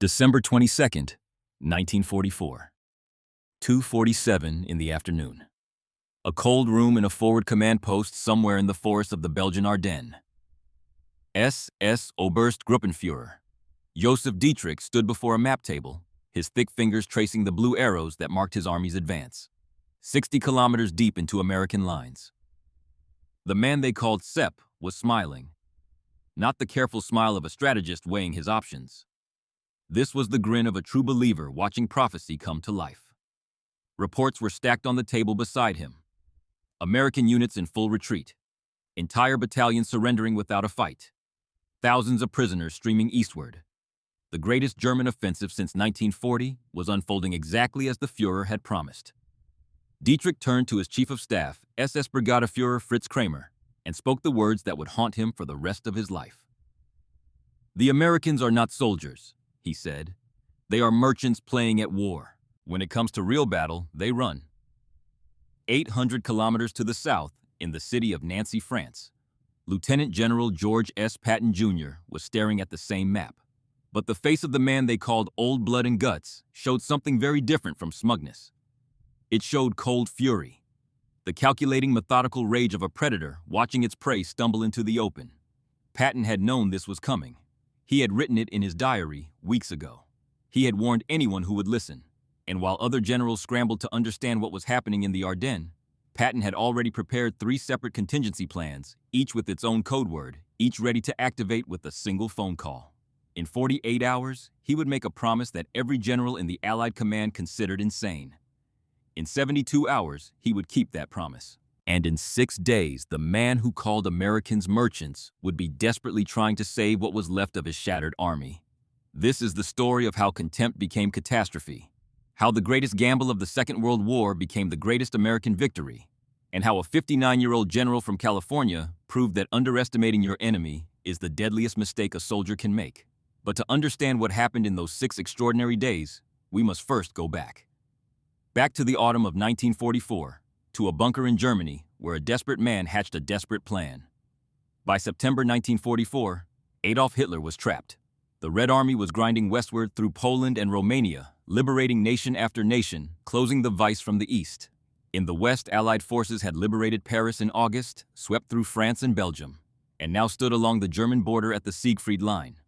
December 22nd, 1944. 2:47 in the afternoon. A cold room in a forward command post somewhere in the forests of the Belgian Ardennes. SS Oberstgruppenführer Joseph Dietrich stood before a map table, his thick fingers tracing the blue arrows that marked his army's advance, 60 kilometers deep into American lines. The man they called Sepp was smiling, not the careful smile of a strategist weighing his options. This was the grin of a true believer watching prophecy come to life. Reports were stacked on the table beside him. American units in full retreat. Entire battalions surrendering without a fight. Thousands of prisoners streaming eastward. The greatest German offensive since 1940 was unfolding exactly as the Führer had promised. Dietrich turned to his chief of staff, SS Brigadeführer Fritz Kramer, and spoke the words that would haunt him for the rest of his life. "The Americans are not soldiers," he said. "They are merchants playing at war. When it comes to real battle, they run." 800 kilometers to the south, in the city of Nancy, France, Lieutenant General George S. Patton, Jr. was staring at the same map. But the face of the man they called Old Blood and Guts showed something very different from smugness. It showed cold fury, the calculating, methodical rage of a predator watching its prey stumble into the open. Patton had known this was coming. He had written it in his diary weeks ago. He had warned anyone who would listen, and while other generals scrambled to understand what was happening in the Ardennes, Patton had already prepared 3 separate contingency plans, each with its own code word, each ready to activate with a single phone call. In 48 hours, he would make a promise that every general in the Allied command considered insane. In 72 hours, he would keep that promise. And in 6 days, the man who called Americans merchants would be desperately trying to save what was left of his shattered army. This is the story of how contempt became catastrophe, how the greatest gamble of the Second World War became the greatest American victory, and how a 59-year-old general from California proved that underestimating your enemy is the deadliest mistake a soldier can make. But to understand what happened in those 6 extraordinary days, we must first go back. Back to the autumn of 1944, to a bunker in Germany where a desperate man hatched a desperate plan. By September 1944, Adolf Hitler was trapped. The Red Army was grinding westward through Poland and Romania, liberating nation after nation, closing the vice from the east. In the west, Allied forces had liberated Paris in August, swept through France and Belgium, and now stood along the German border at the Siegfried Line.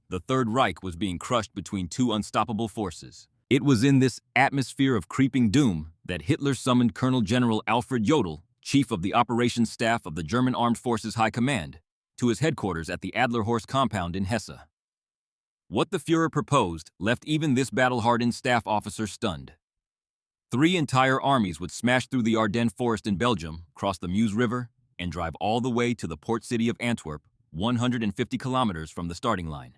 The Third Reich was being crushed between 2 unstoppable forces. It was in this atmosphere of creeping doom that Hitler summoned Colonel General Alfred Jodl, chief of the operations staff of the German Armed Forces High Command, to his headquarters at the Adlerhorst compound in Hesse. What the Führer proposed left even this battle-hardened staff officer stunned. 3 entire armies would smash through the Ardennes forest in Belgium, cross the Meuse River, and drive all the way to the port city of Antwerp, 150 kilometers from the starting line.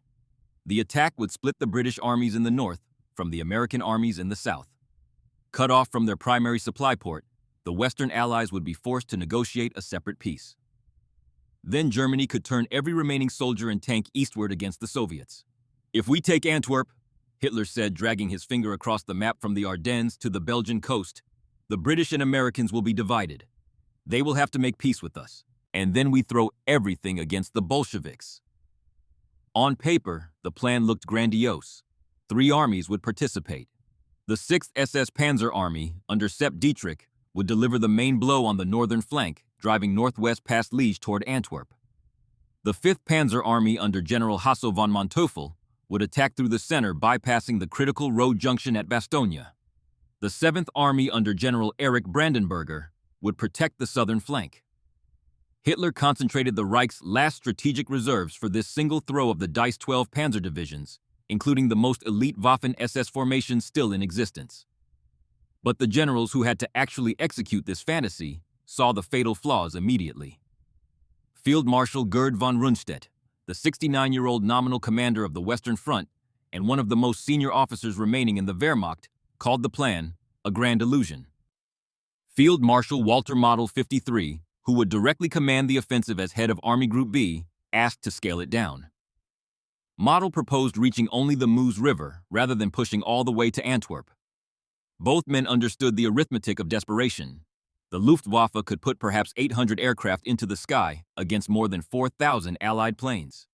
The attack would split the British armies in the north from the American armies in the south. Cut off from their primary supply port, the Western Allies would be forced to negotiate a separate peace. Then Germany could turn every remaining soldier and tank eastward against the Soviets. "If we take Antwerp," Hitler said, dragging his finger across the map from the Ardennes to the Belgian coast, "the British and Americans will be divided. They will have to make peace with us. And then we throw everything against the Bolsheviks." On paper, the plan looked grandiose. 3 armies would participate. The 6th SS Panzer Army, under Sepp Dietrich, would deliver the main blow on the northern flank, driving northwest past Liège toward Antwerp. The 5th Panzer Army, under General Hasso von Manteuffel, would attack through the center, bypassing the critical road junction at Bastogne. The 7th Army, under General Erich Brandenberger, would protect the southern flank. Hitler concentrated the Reich's last strategic reserves for this single throw of the Dice 12 Panzer divisions, including the most elite Waffen-SS formations still in existence. But the generals who had to actually execute this fantasy saw the fatal flaws immediately. Field Marshal Gerd von Rundstedt, the 69-year-old nominal commander of the Western Front and one of the most senior officers remaining in the Wehrmacht, called the plan a grand illusion. Field Marshal Walter Model 53, who would directly command the offensive as head of Army Group B, asked to scale it down. Model proposed reaching only the Meuse River rather than pushing all the way to Antwerp. Both men understood the arithmetic of desperation. The Luftwaffe could put perhaps 800 aircraft into the sky against more than 4,000 Allied planes.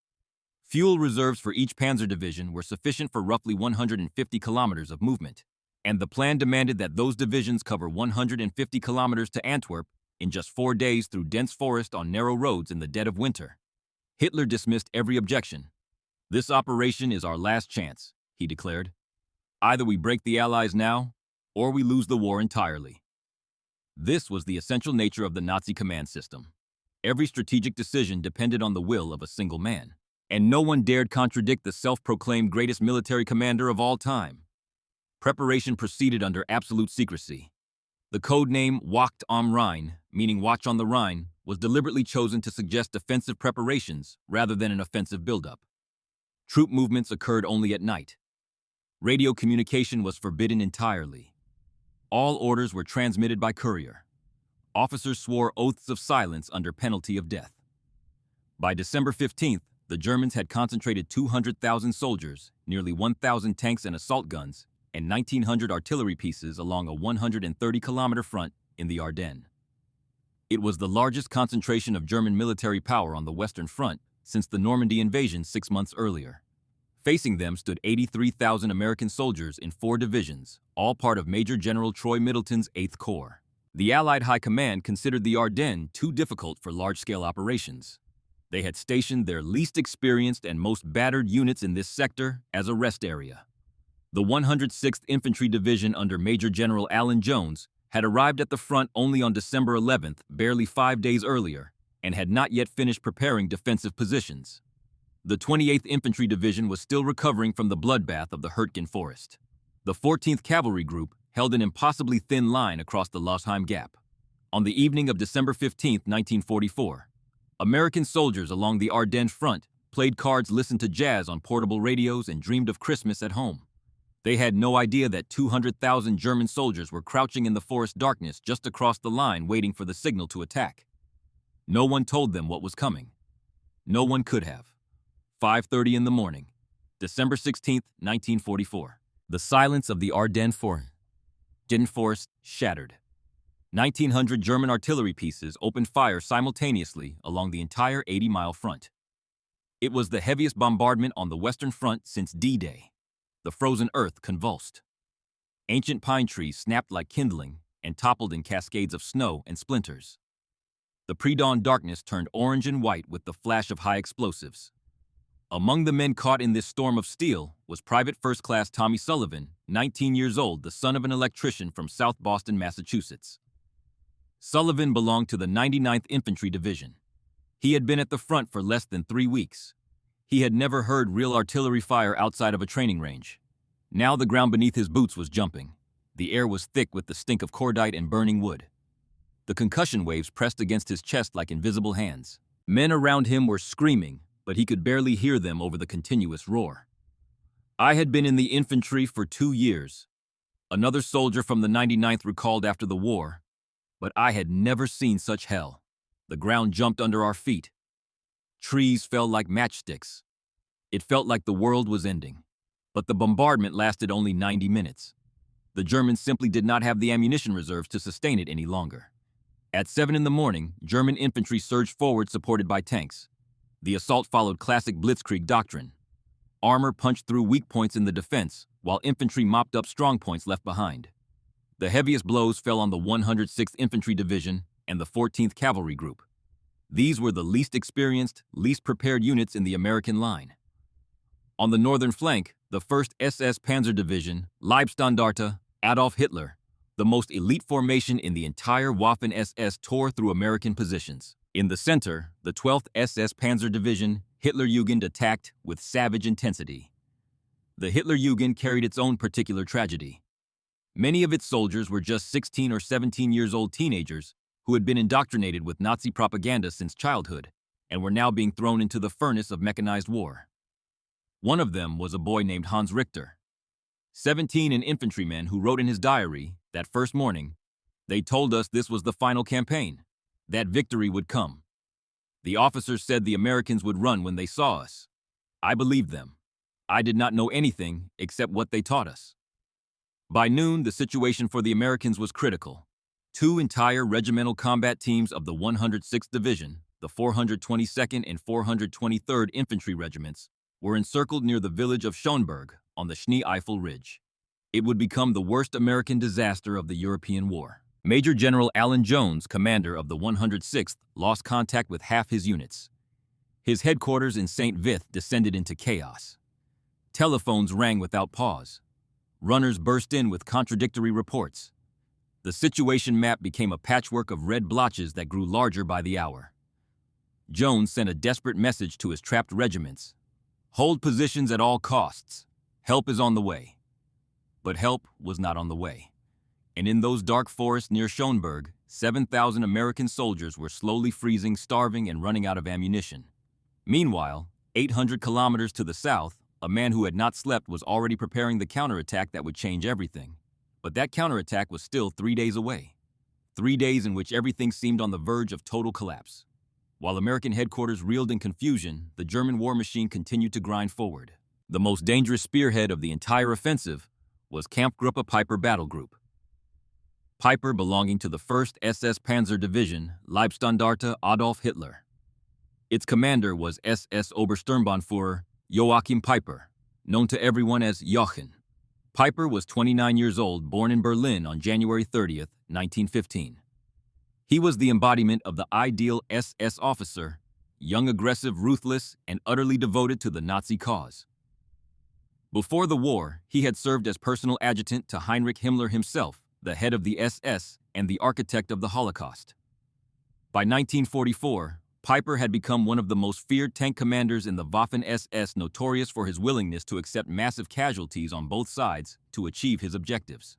Fuel reserves for each panzer division were sufficient for roughly 150 kilometers of movement, and the plan demanded that those divisions cover 150 kilometers to Antwerp in just 4 days through dense forest on narrow roads in the dead of winter. Hitler dismissed every objection. "This operation is our last chance," he declared. "Either we break the Allies now, or we lose the war entirely." This was the essential nature of the Nazi command system. Every strategic decision depended on the will of a single man, and no one dared contradict the self-proclaimed greatest military commander of all time. Preparation proceeded under absolute secrecy. The code name Wacht am Rhein, meaning watch on the Rhine, was deliberately chosen to suggest defensive preparations rather than an offensive buildup. Troop movements occurred only at night. Radio communication was forbidden entirely. All orders were transmitted by courier. Officers swore oaths of silence under penalty of death. By December 15th, the Germans had concentrated 200,000 soldiers, nearly 1,000 tanks and assault guns, and 1,900 artillery pieces along a 130-kilometer front in the Ardennes. It was the largest concentration of German military power on the Western Front since the Normandy invasion 6 months earlier. Facing them stood 83,000 American soldiers in 4 divisions, all part of Major General Troy Middleton's 8th Corps. The Allied High Command considered the Ardennes too difficult for large-scale operations. They had stationed their least experienced and most battered units in this sector as a rest area. The 106th Infantry Division under Major General Alan Jones had arrived at the front only on December 11th, barely 5 days earlier, and had not yet finished preparing defensive positions. The 28th Infantry Division was still recovering from the bloodbath of the Hurtgen Forest. The 14th Cavalry Group held an impossibly thin line across the Losheim Gap. On the evening of December 15, 1944, American soldiers along the Ardennes front played cards, listened to jazz on portable radios, and dreamed of Christmas at home. They had no idea that 200,000 German soldiers were crouching in the forest darkness just across the line waiting for the signal to attack. No one told them what was coming. No one could have. 5:30 in the morning, December 16, 1944. The silence of the Ardennes forest shattered. 1,900 German artillery pieces opened fire simultaneously along the entire 80-mile front. It was the heaviest bombardment on the Western Front since D-Day. The frozen earth convulsed. Ancient pine trees snapped like kindling and toppled in cascades of snow and splinters. The pre-dawn darkness turned orange and white with the flash of high explosives. Among the men caught in this storm of steel was Private First Class Tommy Sullivan, 19 years old, the son of an electrician from South Boston, Massachusetts. Sullivan belonged to the 99th Infantry Division. He had been at the front for less than 3 weeks. He had never heard real artillery fire outside of a training range. Now the ground beneath his boots was jumping. The air was thick with the stink of cordite and burning wood. The concussion waves pressed against his chest like invisible hands. Men around him were screaming, but he could barely hear them over the continuous roar. "I had been in the infantry for 2 years," another soldier from the 99th recalled after the war, "but I had never seen such hell. The ground jumped under our feet. Trees fell like matchsticks. It felt like the world was ending. But the bombardment lasted only 90 minutes. The Germans simply did not have the ammunition reserves to sustain it any longer. At 7 in the morning, German infantry surged forward supported by tanks. The assault followed classic blitzkrieg doctrine. Armor punched through weak points in the defense, while infantry mopped up strong points left behind. The heaviest blows fell on the 106th Infantry Division and the 14th Cavalry Group. These were the least experienced, least prepared units in the American line. On the northern flank, the 1st SS Panzer Division, Leibstandarte, Adolf Hitler, the most elite formation in the entire Waffen-SS, tore through American positions. In the center, the 12th SS Panzer Division, Hitlerjugend, attacked with savage intensity. The Hitlerjugend carried its own particular tragedy. Many of its soldiers were just 16 or 17 years old teenagers who had been indoctrinated with Nazi propaganda since childhood and were now being thrown into the furnace of mechanized war. One of them was a boy named Hans Richter. 17, an infantryman who wrote in his diary that first morning, "They told us this was the final campaign, that victory would come. The officers said the Americans would run when they saw us. I believed them. I did not know anything except what they taught us." By noon, the situation for the Americans was critical. 2 entire regimental combat teams of the 106th Division, the 422nd and 423rd Infantry Regiments, were encircled near the village of Schönberg on the Schnee-Eifel Ridge. It would become the worst American disaster of the European War. Major General Alan Jones, commander of the 106th, lost contact with half his units. His headquarters in St. Vith descended into chaos. Telephones rang without pause. Runners burst in with contradictory reports. The situation map became a patchwork of red blotches that grew larger by the hour. Jones sent a desperate message to his trapped regiments. Hold positions at all costs. Help is on the way. But help was not on the way. And in those dark forests near Schönberg, 7,000 American soldiers were slowly freezing, starving, and running out of ammunition. Meanwhile, 800 kilometers to the south, a man who had not slept was already preparing the counterattack that would change everything. But that counterattack was still 3 days away. 3 days in which everything seemed on the verge of total collapse. While American headquarters reeled in confusion, the German war machine continued to grind forward. The most dangerous spearhead of the entire offensive was Kampfgruppe Peiper Battle Group. Peiper belonging to the 1st SS Panzer Division, Leibstandarte Adolf Hitler. Its commander was SS Obersturmbannführer Joachim Peiper, known to everyone as Jochen. Peiper was 29 years old, born in Berlin on January 30th, 1915. He was the embodiment of the ideal SS officer, young, aggressive, ruthless, and utterly devoted to the Nazi cause. Before the war, he had served as personal adjutant to Heinrich Himmler himself, the head of the SS and the architect of the Holocaust. By 1944, Peiper had become one of the most feared tank commanders in the Waffen-SS, notorious for his willingness to accept massive casualties on both sides to achieve his objectives.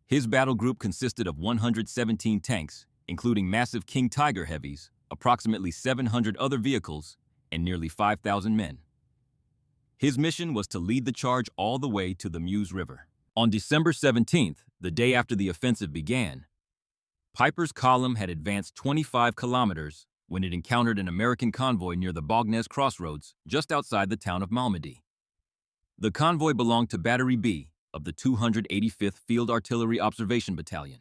His battle group consisted of 117 tanks, including massive King Tiger heavies, approximately 700 other vehicles, and nearly 5,000 men. His mission was to lead the charge all the way to the Meuse River. On December 17th, the day after the offensive began, Peiper's column had advanced 25 kilometers when it encountered an American convoy near the Bognes crossroads just outside the town of Malmedy. The convoy belonged to Battery B of the 285th Field Artillery Observation Battalion.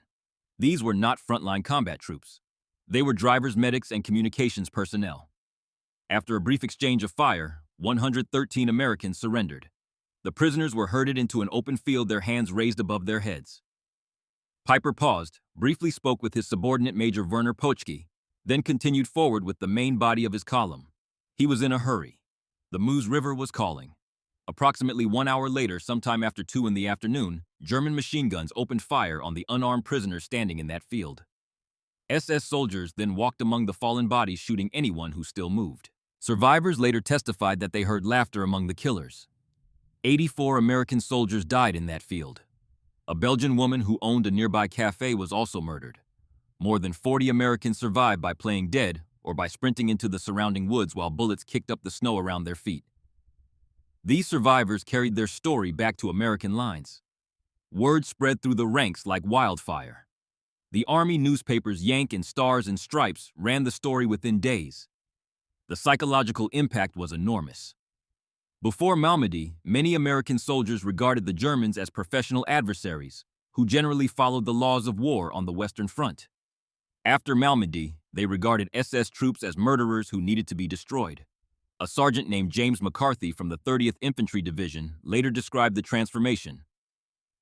These were not frontline combat troops. They were drivers, medics, and communications personnel. After a brief exchange of fire, 113 Americans surrendered. The prisoners were herded into an open field, their hands raised above their heads. Peiper paused, briefly spoke with his subordinate Major Werner Pochke, then continued forward with the main body of his column. He was in a hurry. The Meuse River was calling. Approximately 1 hour later, sometime after 2 in the afternoon, German machine guns opened fire on the unarmed prisoners standing in that field. SS soldiers then walked among the fallen bodies, shooting anyone who still moved. Survivors later testified that they heard laughter among the killers. 84 American soldiers died in that field. A Belgian woman who owned a nearby cafe was also murdered. More than 40 Americans survived by playing dead or by sprinting into the surrounding woods while bullets kicked up the snow around their feet. These survivors carried their story back to American lines. Word spread through the ranks like wildfire. The Army newspapers Yank and Stars and Stripes ran the story within days. The psychological impact was enormous. Before Malmedy, many American soldiers regarded the Germans as professional adversaries, who generally followed the laws of war on the Western Front. After Malmedy, they regarded SS troops as murderers who needed to be destroyed. A sergeant named James McCarthy from the 30th Infantry Division later described the transformation.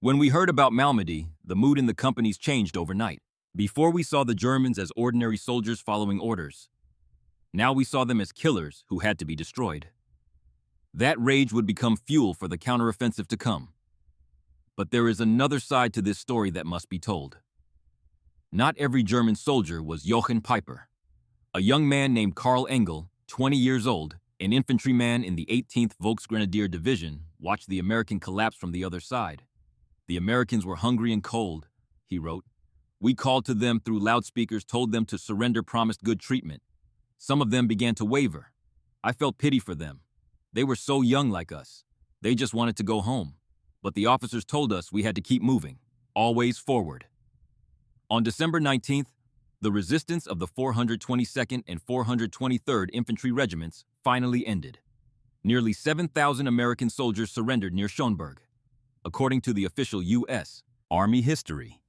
When we heard about Malmedy, the mood in the companies changed overnight. Before we saw the Germans as ordinary soldiers following orders. Now we saw them as killers who had to be destroyed. That rage would become fuel for the counteroffensive to come. But there is another side to this story that must be told. Not every German soldier was Jochen Peiper. A young man named Karl Engel, 20 years old, an infantryman in the 18th Volksgrenadier Division, watched the American collapse from the other side. The Americans were hungry and cold, he wrote. We called to them through loudspeakers, told them to surrender, promised good treatment. Some of them began to waver. I felt pity for them. They were so young like us. They just wanted to go home. But the officers told us we had to keep moving, always forward. On December 19th, the resistance of the 422nd and 423rd Infantry Regiments finally ended. Nearly 7,000 American soldiers surrendered near Schönberg, according to the official U.S. Army history.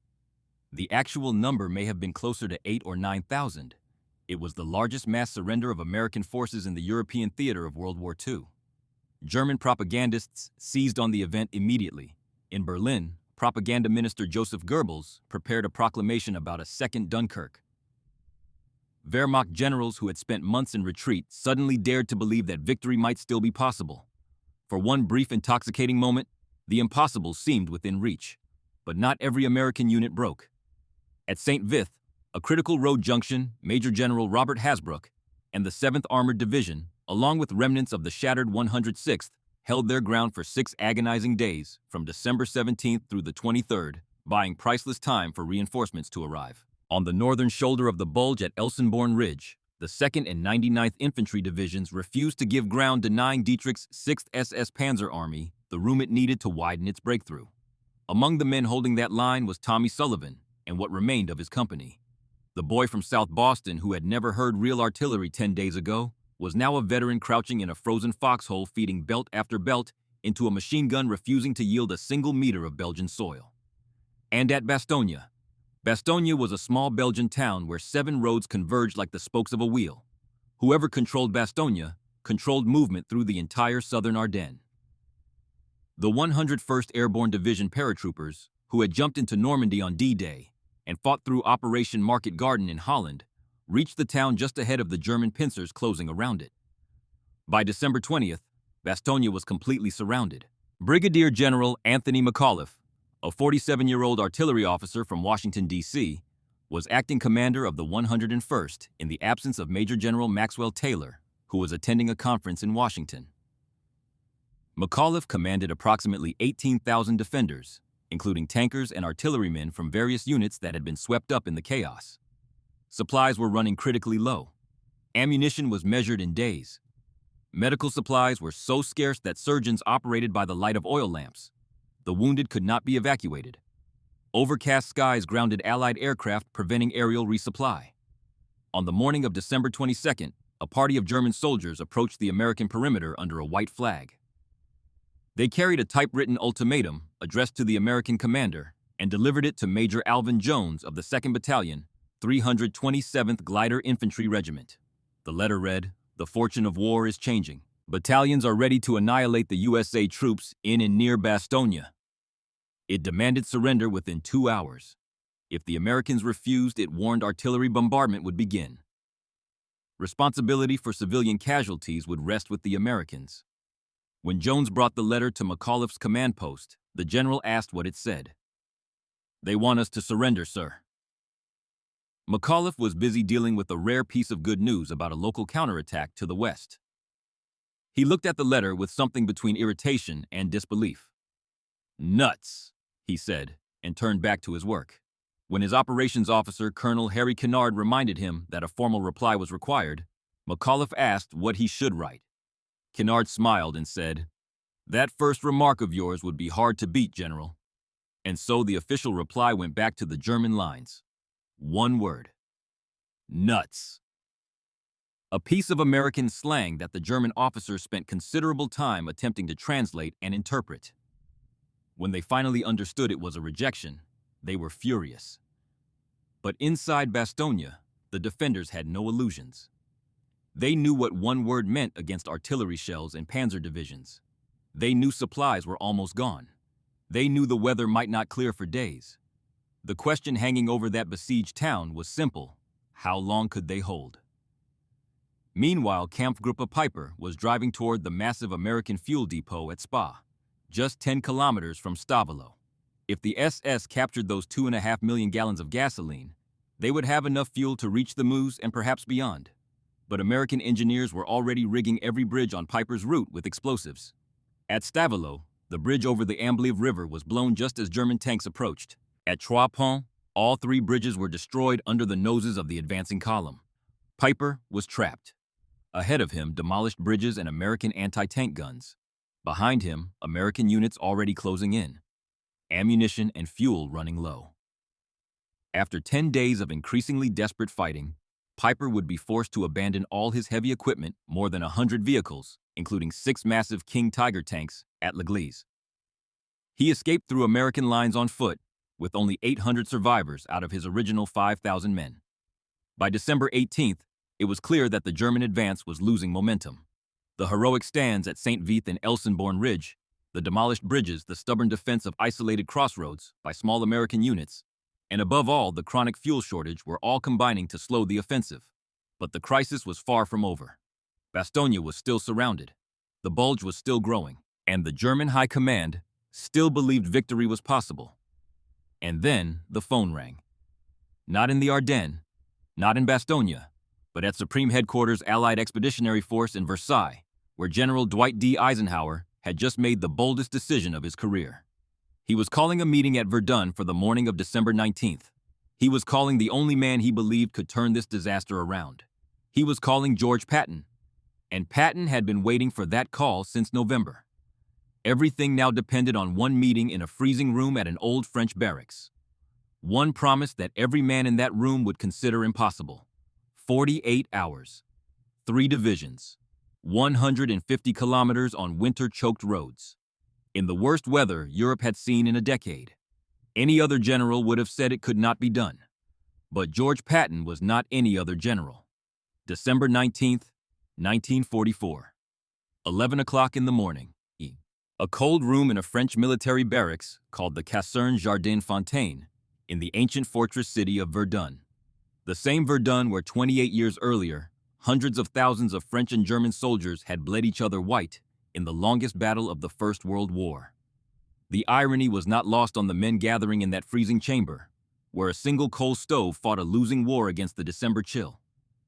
The actual number may have been closer to 8,000 or 9,000. It was the largest mass surrender of American forces in the European theater of World War II. German propagandists seized on the event immediately. In Berlin, propaganda minister Joseph Goebbels prepared a proclamation about a second Dunkirk. Wehrmacht generals who had spent months in retreat suddenly dared to believe that victory might still be possible. For one brief intoxicating moment, the impossible seemed within reach. But not every American unit broke. At St. Vith, a critical road junction, Major General Robert Hasbrouck and the 7th Armored Division, along with remnants of the shattered 106th, held their ground for 6 agonizing days, from December 17th through the 23rd, buying priceless time for reinforcements to arrive. On the northern shoulder of the bulge at Elsenborn Ridge, the 2nd and 99th Infantry Divisions refused to give ground, denying Dietrich's 6th SS Panzer Army the room it needed to widen its breakthrough. Among the men holding that line was Tommy Sullivan and what remained of his company. The boy from South Boston, who had never heard real artillery 10 days ago, was now a veteran crouching in a frozen foxhole, feeding belt after belt into a machine gun refusing to yield a single meter of Belgian soil. And at Bastogne. Bastogne was a small Belgian town where 7 roads converged like the spokes of a wheel. Whoever controlled Bastogne controlled movement through the entire southern Ardennes. The 101st Airborne Division paratroopers, who had jumped into Normandy on D-Day and fought through Operation Market Garden in Holland, reached the town just ahead of the German pincers closing around it. By December 20th, Bastogne was completely surrounded. Brigadier General Anthony McAuliffe, a 47-year-old artillery officer from Washington, D.C., was acting commander of the 101st in the absence of Major General Maxwell Taylor, who was attending a conference in Washington. McAuliffe commanded approximately 18,000 defenders, including tankers and artillerymen from various units that had been swept up in the chaos. Supplies were running critically low. Ammunition was measured in days. Medical supplies were so scarce that surgeons operated by the light of oil lamps. The wounded could not be evacuated. Overcast skies grounded Allied aircraft, preventing aerial resupply. On the morning of December 22nd, a party of German soldiers approached the American perimeter under a white flag. They carried a typewritten ultimatum addressed to the American commander and delivered it to Major Alvin Jones of the 2nd Battalion, 327th Glider Infantry Regiment. The letter read, "The fortune of war is changing. Battalions are ready to annihilate the USA troops in and near Bastogne." It demanded surrender within 2 hours. If the Americans refused, it warned artillery bombardment would begin. Responsibility for civilian casualties would rest with the Americans. When Jones brought the letter to McAuliffe's command post, the general asked what it said. "They want us to surrender, sir." McAuliffe was busy dealing with a rare piece of good news about a local counterattack to the west. He looked at the letter with something between irritation and disbelief. "Nuts," he said, and turned back to his work. When his operations officer, Colonel Harry Kennard, reminded him that a formal reply was required, McAuliffe asked what he should write. Kennard smiled and said, "That first remark of yours would be hard to beat, General." And so the official reply went back to the German lines. One word. Nuts. A piece of American slang that the German officers spent considerable time attempting to translate and interpret. When they finally understood it was a rejection, they were furious. But inside Bastogne, the defenders had no illusions. They knew what one word meant against artillery shells and panzer divisions. They knew supplies were almost gone. They knew the weather might not clear for days. The question hanging over that besieged town was simple: how long could they hold? Meanwhile, Kampfgruppe Piper was driving toward the massive American fuel depot at Spa, just 10 kilometers from Stavolo. If the SS captured those 2.5 million gallons of gasoline, they would have enough fuel to reach the Meuse and perhaps beyond. But American engineers were already rigging every bridge on Piper's route with explosives. At Stavolo, the bridge over the Amblive River was blown just as German tanks approached. At Trois Ponts, all 3 bridges were destroyed under the noses of the advancing column. Piper was trapped. Ahead of him, demolished bridges and American anti-tank guns. Behind him, American units already closing in. Ammunition and fuel running low. After 10 days of increasingly desperate fighting, Piper would be forced to abandon all his heavy equipment, more than 100 vehicles, including 6 massive King Tiger tanks, at L'Église. He escaped through American lines on foot, with only 800 survivors out of his original 5,000 men. By December 18th, it was clear that the German advance was losing momentum. The heroic stands at St. Vith and Elsenborn Ridge, the demolished bridges, the stubborn defense of isolated crossroads by small American units, and above all, the chronic fuel shortage were all combining to slow the offensive. But the crisis was far from over. Bastogne was still surrounded, the bulge was still growing, and the German High Command still believed victory was possible. And then the phone rang. Not in the Ardennes, not in Bastogne, but at Supreme Headquarters Allied Expeditionary Force in Versailles, where General Dwight D. Eisenhower had just made the boldest decision of his career. He was calling a meeting at Verdun for the morning of December 19th. He was calling the only man he believed could turn this disaster around. He was calling George Patton, and Patton had been waiting for that call since November. Everything now depended on one meeting in a freezing room at an old French barracks. One promise that every man in that room would consider impossible. 48 hours, 3 divisions, 150 kilometers on winter-choked roads. In the worst weather Europe had seen in a decade. Any other general would have said it could not be done. But George Patton was not any other general. December 19th, 1944. 11 o'clock in the morning. A cold room in a French military barracks called the Caserne Jardin Fontaine in the ancient fortress city of Verdun. The same Verdun where 28 years earlier, hundreds of thousands of French and German soldiers had bled each other white in the longest battle of the First World War. The irony was not lost on the men gathering in that freezing chamber, where a single coal stove fought a losing war against the December chill.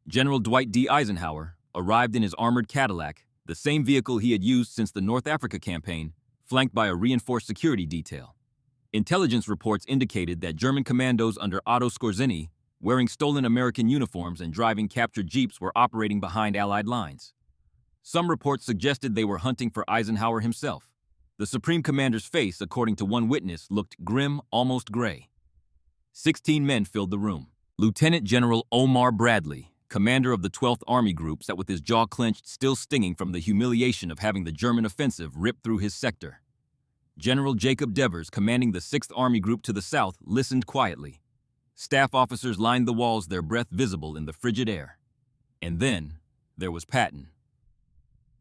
General Dwight D. Eisenhower arrived in his armored Cadillac, the same vehicle he had used since the North Africa campaign, flanked by a reinforced security detail. Intelligence reports indicated that German commandos under Otto Skorzeny, wearing stolen American uniforms and driving captured jeeps, were operating behind Allied lines. Some reports suggested they were hunting for Eisenhower himself. The Supreme Commander's face, according to one witness, looked grim, almost gray. 16 men filled the room. Lieutenant General Omar Bradley, commander of the 12th Army Group, sat with his jaw clenched, still stinging from the humiliation of having the German offensive rip through his sector. General Jacob Devers, commanding the 6th Army Group to the south, listened quietly. Staff officers lined the walls, their breath visible in the frigid air. And then there was Patton.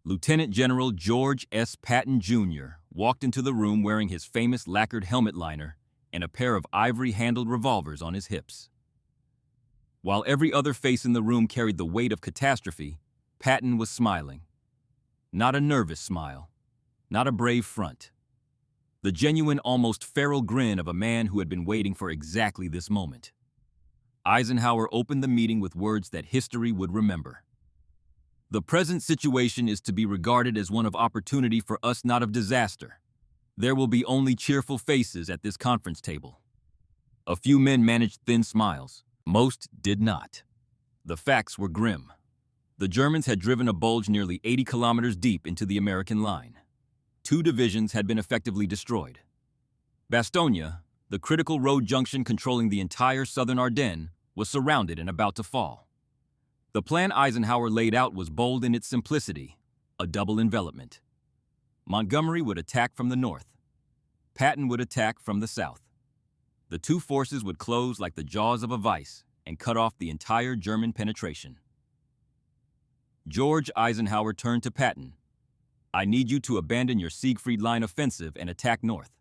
Lieutenant General George S. Patton, Jr. walked into the room wearing his famous lacquered helmet liner and a pair of ivory-handled revolvers on his hips. While every other face in the room carried the weight of catastrophe, Patton was smiling. Not a nervous smile, not a brave front. The genuine, almost feral grin of a man who had been waiting for exactly this moment. Eisenhower opened the meeting with words that history would remember. The present situation is to be regarded as one of opportunity for us, not of disaster. There will be only cheerful faces at this conference table. A few men managed thin smiles. Most did not. The facts were grim. The Germans had driven a bulge nearly 80 kilometers deep into the American line. 2 divisions had been effectively destroyed. Bastogne, the critical road junction controlling the entire southern Ardennes, was surrounded and about to fall. The plan Eisenhower laid out was bold in its simplicity, a double envelopment. Montgomery would attack from the north. Patton would attack from the south. The 2 forces would close like the jaws of a vice and cut off the entire German penetration. George Eisenhower turned to Patton. I need you to abandon your Siegfried Line offensive and attack north.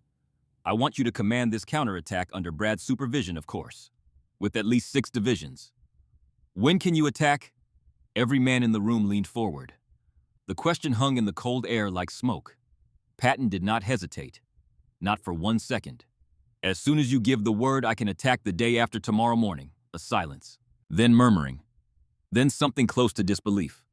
I want you to command this counterattack under Brad's supervision, of course, with at least 6 divisions. When can you attack? Every man in the room leaned forward. The question hung in the cold air like smoke. Patton did not hesitate, not for 1 second. As soon as you give the word, I can attack the day after tomorrow morning. A silence. Then murmuring. Then something close to disbelief.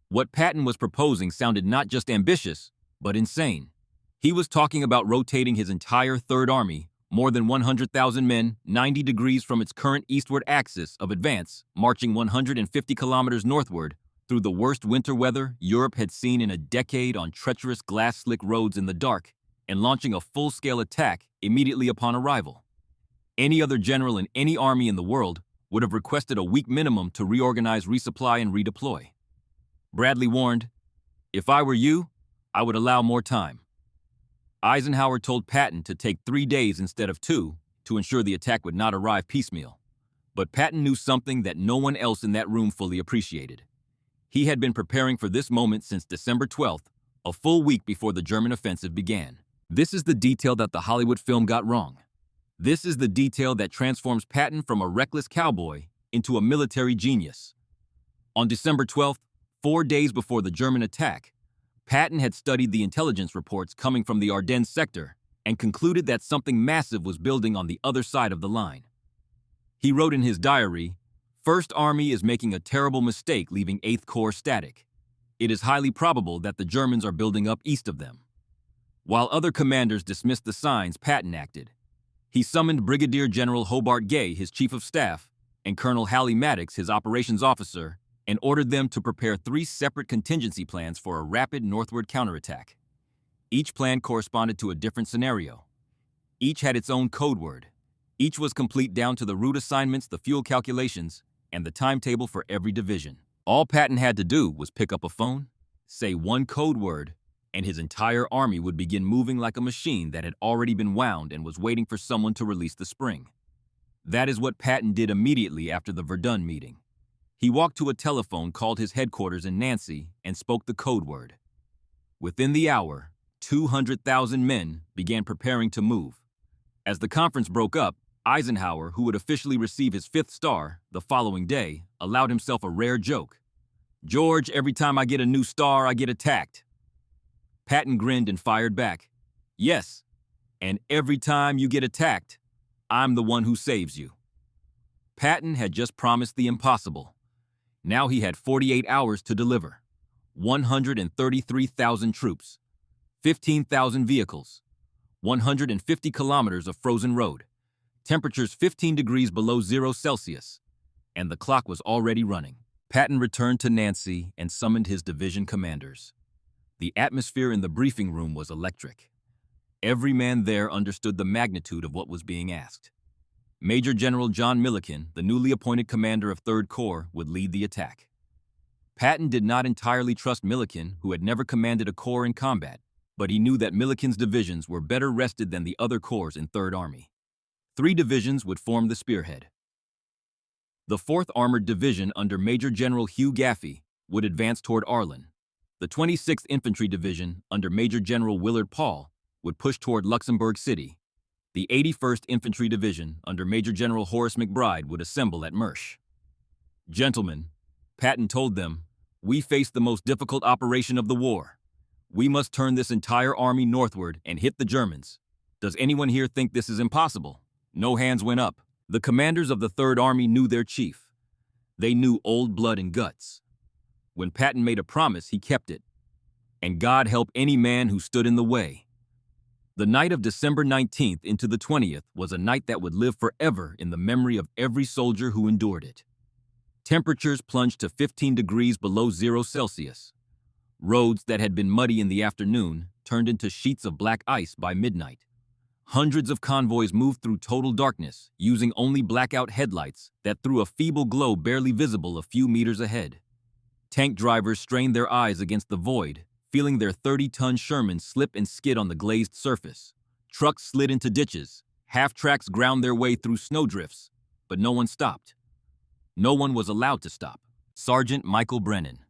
What Patton was proposing sounded not just ambitious, but insane. He was talking about rotating his entire Third Army, more than 100,000 men, 90 degrees from its current eastward axis of advance, marching 150 kilometers northward through the worst winter weather Europe had seen in a decade on treacherous glass-slick roads in the dark, and launching a full-scale attack immediately upon arrival. Any other general in any army in the world would have requested a week minimum to reorganize, resupply, and redeploy. Bradley warned, if I were you, I would allow more time. Eisenhower told Patton to take 3 days instead of 2 to ensure the attack would not arrive piecemeal. But Patton knew something that no one else in that room fully appreciated. He had been preparing for this moment since December 12th, a full week before the German offensive began. This is the detail that the Hollywood film got wrong. This is the detail that transforms Patton from a reckless cowboy into a military genius. On December 12th, 4 days before the German attack, Patton had studied the intelligence reports coming from the Ardennes sector and concluded that something massive was building on the other side of the line. He wrote in his diary, "First Army is making a terrible mistake leaving 8th Corps static. It is highly probable that the Germans are building up east of them." While other commanders dismissed the signs, Patton acted. He summoned Brigadier General Hobart Gay, his chief of staff, and Colonel Halley Maddox, his operations officer, and ordered them to prepare 3 separate contingency plans for a rapid northward counterattack. Each plan corresponded to a different scenario. Each had its own code word. Each was complete down to the route assignments, the fuel calculations, and the timetable for every division. All Patton had to do was pick up a phone, say one code word, and his entire army would begin moving like a machine that had already been wound and was waiting for someone to release the spring. That is what Patton did immediately after the Verdun meeting. He walked to a telephone, called his headquarters in Nancy, and spoke the code word. Within the hour, 200,000 men began preparing to move. As the conference broke up, Eisenhower, who would officially receive his 5th star the following day, allowed himself a rare joke. "George, every time I get a new star, I get attacked." Patton grinned and fired back, "Yes, and every time you get attacked, I'm the one who saves you." Patton had just promised the impossible. Now he had 48 hours to deliver. 133,000 troops, 15,000 vehicles, 150 kilometers of frozen road, temperatures 15 degrees below 0 Celsius, and the clock was already running. Patton returned to Nancy and summoned his division commanders. The atmosphere in the briefing room was electric. Every man there understood the magnitude of what was being asked. Major General John Milliken, the newly appointed commander of 3rd Corps, would lead the attack. Patton did not entirely trust Milliken, who had never commanded a corps in combat, but he knew that Milliken's divisions were better rested than the other corps in 3rd Army. 3 divisions would form the spearhead. The 4th Armored Division under Major General Hugh Gaffey would advance toward Arlon. The 26th Infantry Division under Major General Willard Paul would push toward Luxembourg City. The 81st Infantry Division under Major General Horace McBride would assemble at Mersch. "Gentlemen," Patton told them, "we face the most difficult operation of the war. We must turn this entire army northward and hit the Germans. Does anyone here think this is impossible?" No hands went up. The commanders of the 3rd Army knew their chief. They knew old blood and guts. When Patton made a promise, he kept it. And God help any man who stood in the way. The night of December 19th into the 20th was a night that would live forever in the memory of every soldier who endured it. Temperatures plunged to 15 degrees below 0 Celsius. Roads that had been muddy in the afternoon turned into sheets of black ice by midnight. Hundreds of convoys moved through total darkness, using only blackout headlights that threw a feeble glow barely visible a few meters ahead. Tank drivers strained their eyes against the void, feeling their 30-ton Shermans slip and skid on the glazed surface. Trucks slid into ditches, half-tracks ground their way through snowdrifts, but no one stopped. No one was allowed to stop. Sergeant Michael Brennan,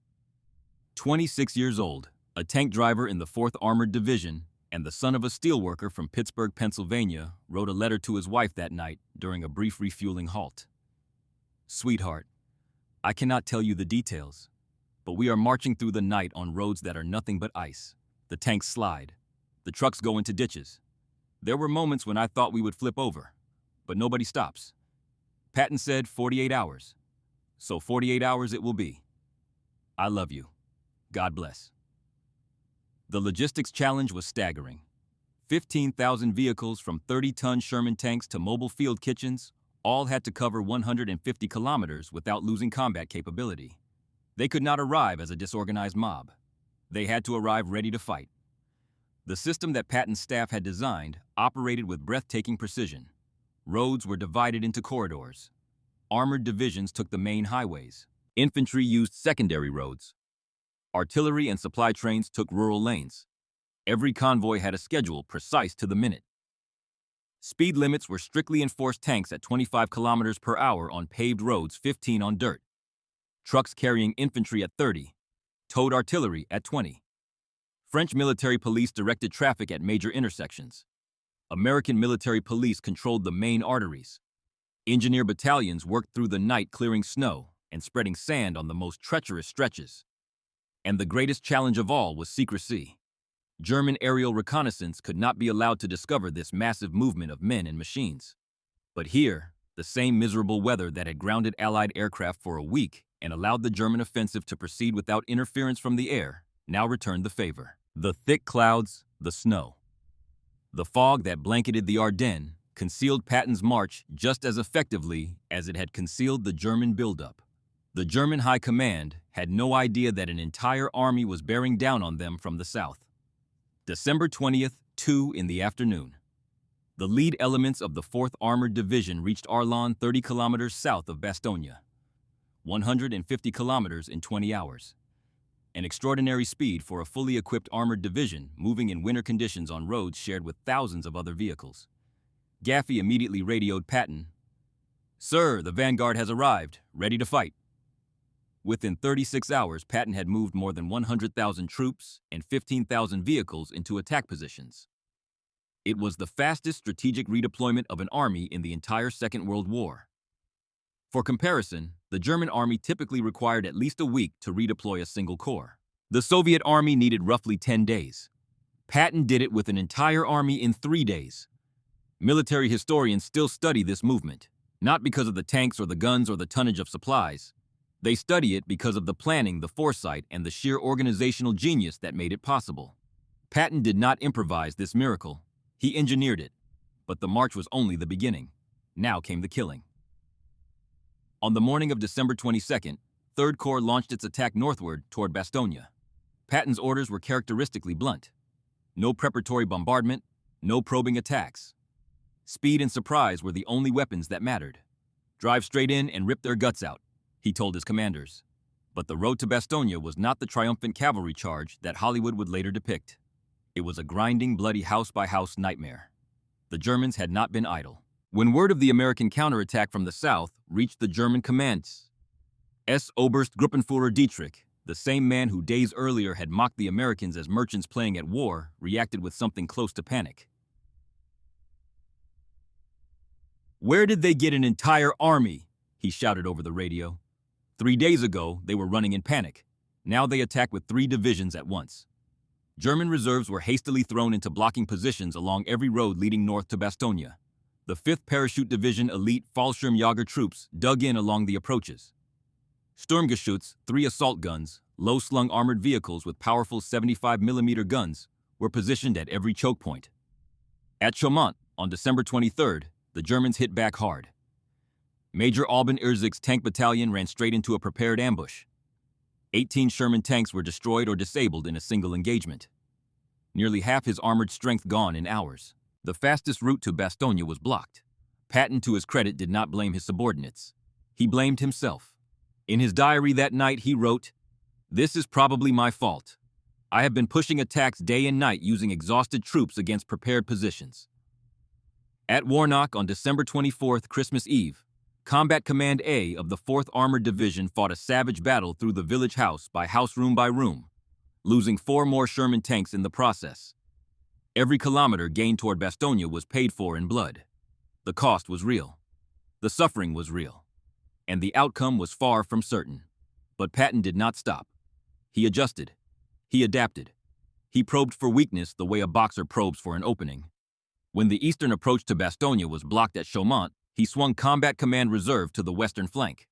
26 years old, a tank driver in the 4th Armored Division, and the son of a steelworker from Pittsburgh, Pennsylvania, wrote a letter to his wife that night during a brief refueling halt. "Sweetheart, I cannot tell you the details, but we are marching through the night on roads that are nothing but ice. The tanks slide. The trucks go into ditches. There were moments when I thought we would flip over, but nobody stops. Patton said 48 hours, so 48 hours it will be. I love you. God bless." The logistics challenge was staggering. 15,000 vehicles from 30-ton Sherman tanks to mobile field kitchens all had to cover 150 kilometers without losing combat capability. They could not arrive as a disorganized mob. They had to arrive ready to fight. The system that Patton's staff had designed operated with breathtaking precision. Roads were divided into corridors. Armored divisions took the main highways. Infantry used secondary roads. Artillery and supply trains took rural lanes. Every convoy had a schedule precise to the minute. Speed limits were strictly enforced, tanks at 25 kilometers per hour on paved roads, 15 on dirt. trucks carrying infantry at 30, towed artillery at 20. French military police directed traffic at major intersections. American military police controlled the main arteries. Engineer battalions worked through the night clearing snow and spreading sand on the most treacherous stretches. And the greatest challenge of all was secrecy. German aerial reconnaissance could not be allowed to discover this massive movement of men and machines. But here, the same miserable weather that had grounded Allied aircraft for a week and allowed the German offensive to proceed without interference from the air now returned the favor. The thick clouds, the snow. The fog that blanketed the Ardennes concealed Patton's march just as effectively as it had concealed the German buildup. The German High Command had no idea that an entire army was bearing down on them from the south. December 20th, 2 in the afternoon. The lead elements of the 4th Armored Division reached Arlon 30 kilometers south of Bastogne, 150 kilometers in 20 hours. An extraordinary speed for a fully equipped armored division moving in winter conditions on roads shared with thousands of other vehicles. Gaffey immediately radioed Patton, "Sir, the vanguard has arrived, ready to fight." Within 36 hours, Patton had moved more than 100,000 troops and 15,000 vehicles into attack positions. It was the fastest strategic redeployment of an army in the entire Second World War. For comparison, the German army typically required at least a week to redeploy a single corps. The Soviet army needed roughly 10 days. Patton did it with an entire army in 3 days. Military historians still study this movement, not because of the tanks or the guns or the tonnage of supplies. They study it because of the planning, the foresight, and the sheer organizational genius that made it possible. Patton did not improvise this miracle. He engineered it. But the march was only the beginning. Now came the killing. On the morning of December 22nd, 3rd Corps launched its attack northward toward Bastogne. Patton's orders were characteristically blunt. No preparatory bombardment, no probing attacks. Speed and surprise were the only weapons that mattered. Drive straight in and rip their guts out, he told his commanders. But the road to Bastogne was not the triumphant cavalry charge that Hollywood would later depict. It was a grinding, bloody house-by-house nightmare. The Germans had not been idle. When word of the American counterattack from the south reached the German commands, Oberstgruppenführer Dietrich, the same man who days earlier had mocked the Americans as merchants playing at war, reacted with something close to panic. "Where did they get an entire army?" he shouted over the radio. 3 days ago, they were running in panic. Now they attack with 3 divisions at once. German reserves were hastily thrown into blocking positions along every road leading north to Bastogne. The 5th Parachute Division elite Fallschirmjäger troops dug in along the approaches. Sturmgeschütz, 3 assault guns, low-slung armored vehicles with powerful 75mm guns, were positioned at every choke point. At Chaumont, on December 23rd, the Germans hit back hard. Major Alban Irzig's tank battalion ran straight into a prepared ambush. 18 Sherman tanks were destroyed or disabled in a single engagement. Nearly half his armored strength gone in hours. The fastest route to Bastogne was blocked. Patton, to his credit, did not blame his subordinates. He blamed himself. In his diary that night, he wrote, "This is probably my fault. I have been pushing attacks day and night using exhausted troops against prepared positions." At Warnock on December 24th, Christmas Eve, Combat Command A of the 4th Armored Division fought a savage battle through the village house by room, losing 4 more Sherman tanks in the process. Every kilometer gained toward Bastogne was paid for in blood. The cost was real. The suffering was real. And the outcome was far from certain. But Patton did not stop. He adjusted. He adapted. He probed for weakness the way a boxer probes for an opening. When the eastern approach to Bastogne was blocked at Chaumont, he swung Combat Command Reserve to the western flank.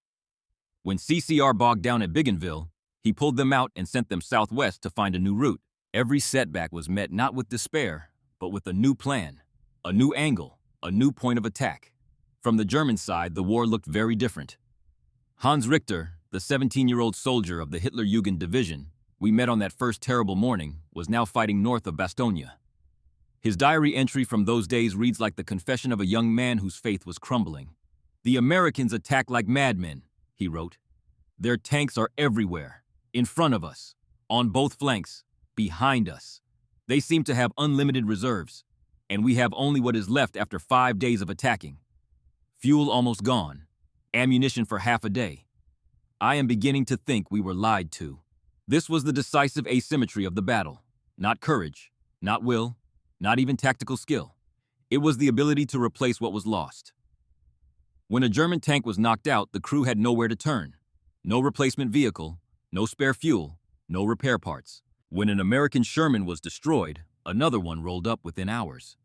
When CCR bogged down at Bougainville, he pulled them out and sent them southwest to find a new route. Every setback was met not with despair, but with a new plan, a new angle, a new point of attack. From the German side, the war looked very different. Hans Richter, the 17-year-old soldier of the Hitlerjugend division we met on that first terrible morning, was now fighting north of Bastogne. His diary entry from those days reads like the confession of a young man whose faith was crumbling. "The Americans attack like madmen," he wrote. "Their tanks are everywhere, in front of us, on both flanks, behind us. They seem to have unlimited reserves, and we have only what is left after 5 days of attacking. Fuel almost gone, ammunition for half a day. I am beginning to think we were lied to. This was the decisive asymmetry of the battle. Not courage, not will, not even tactical skill. It was the ability to replace what was lost. When a German tank was knocked out, the crew had nowhere to turn. No replacement vehicle, no spare fuel, no repair parts. When an American Sherman was destroyed, another one rolled up within hours.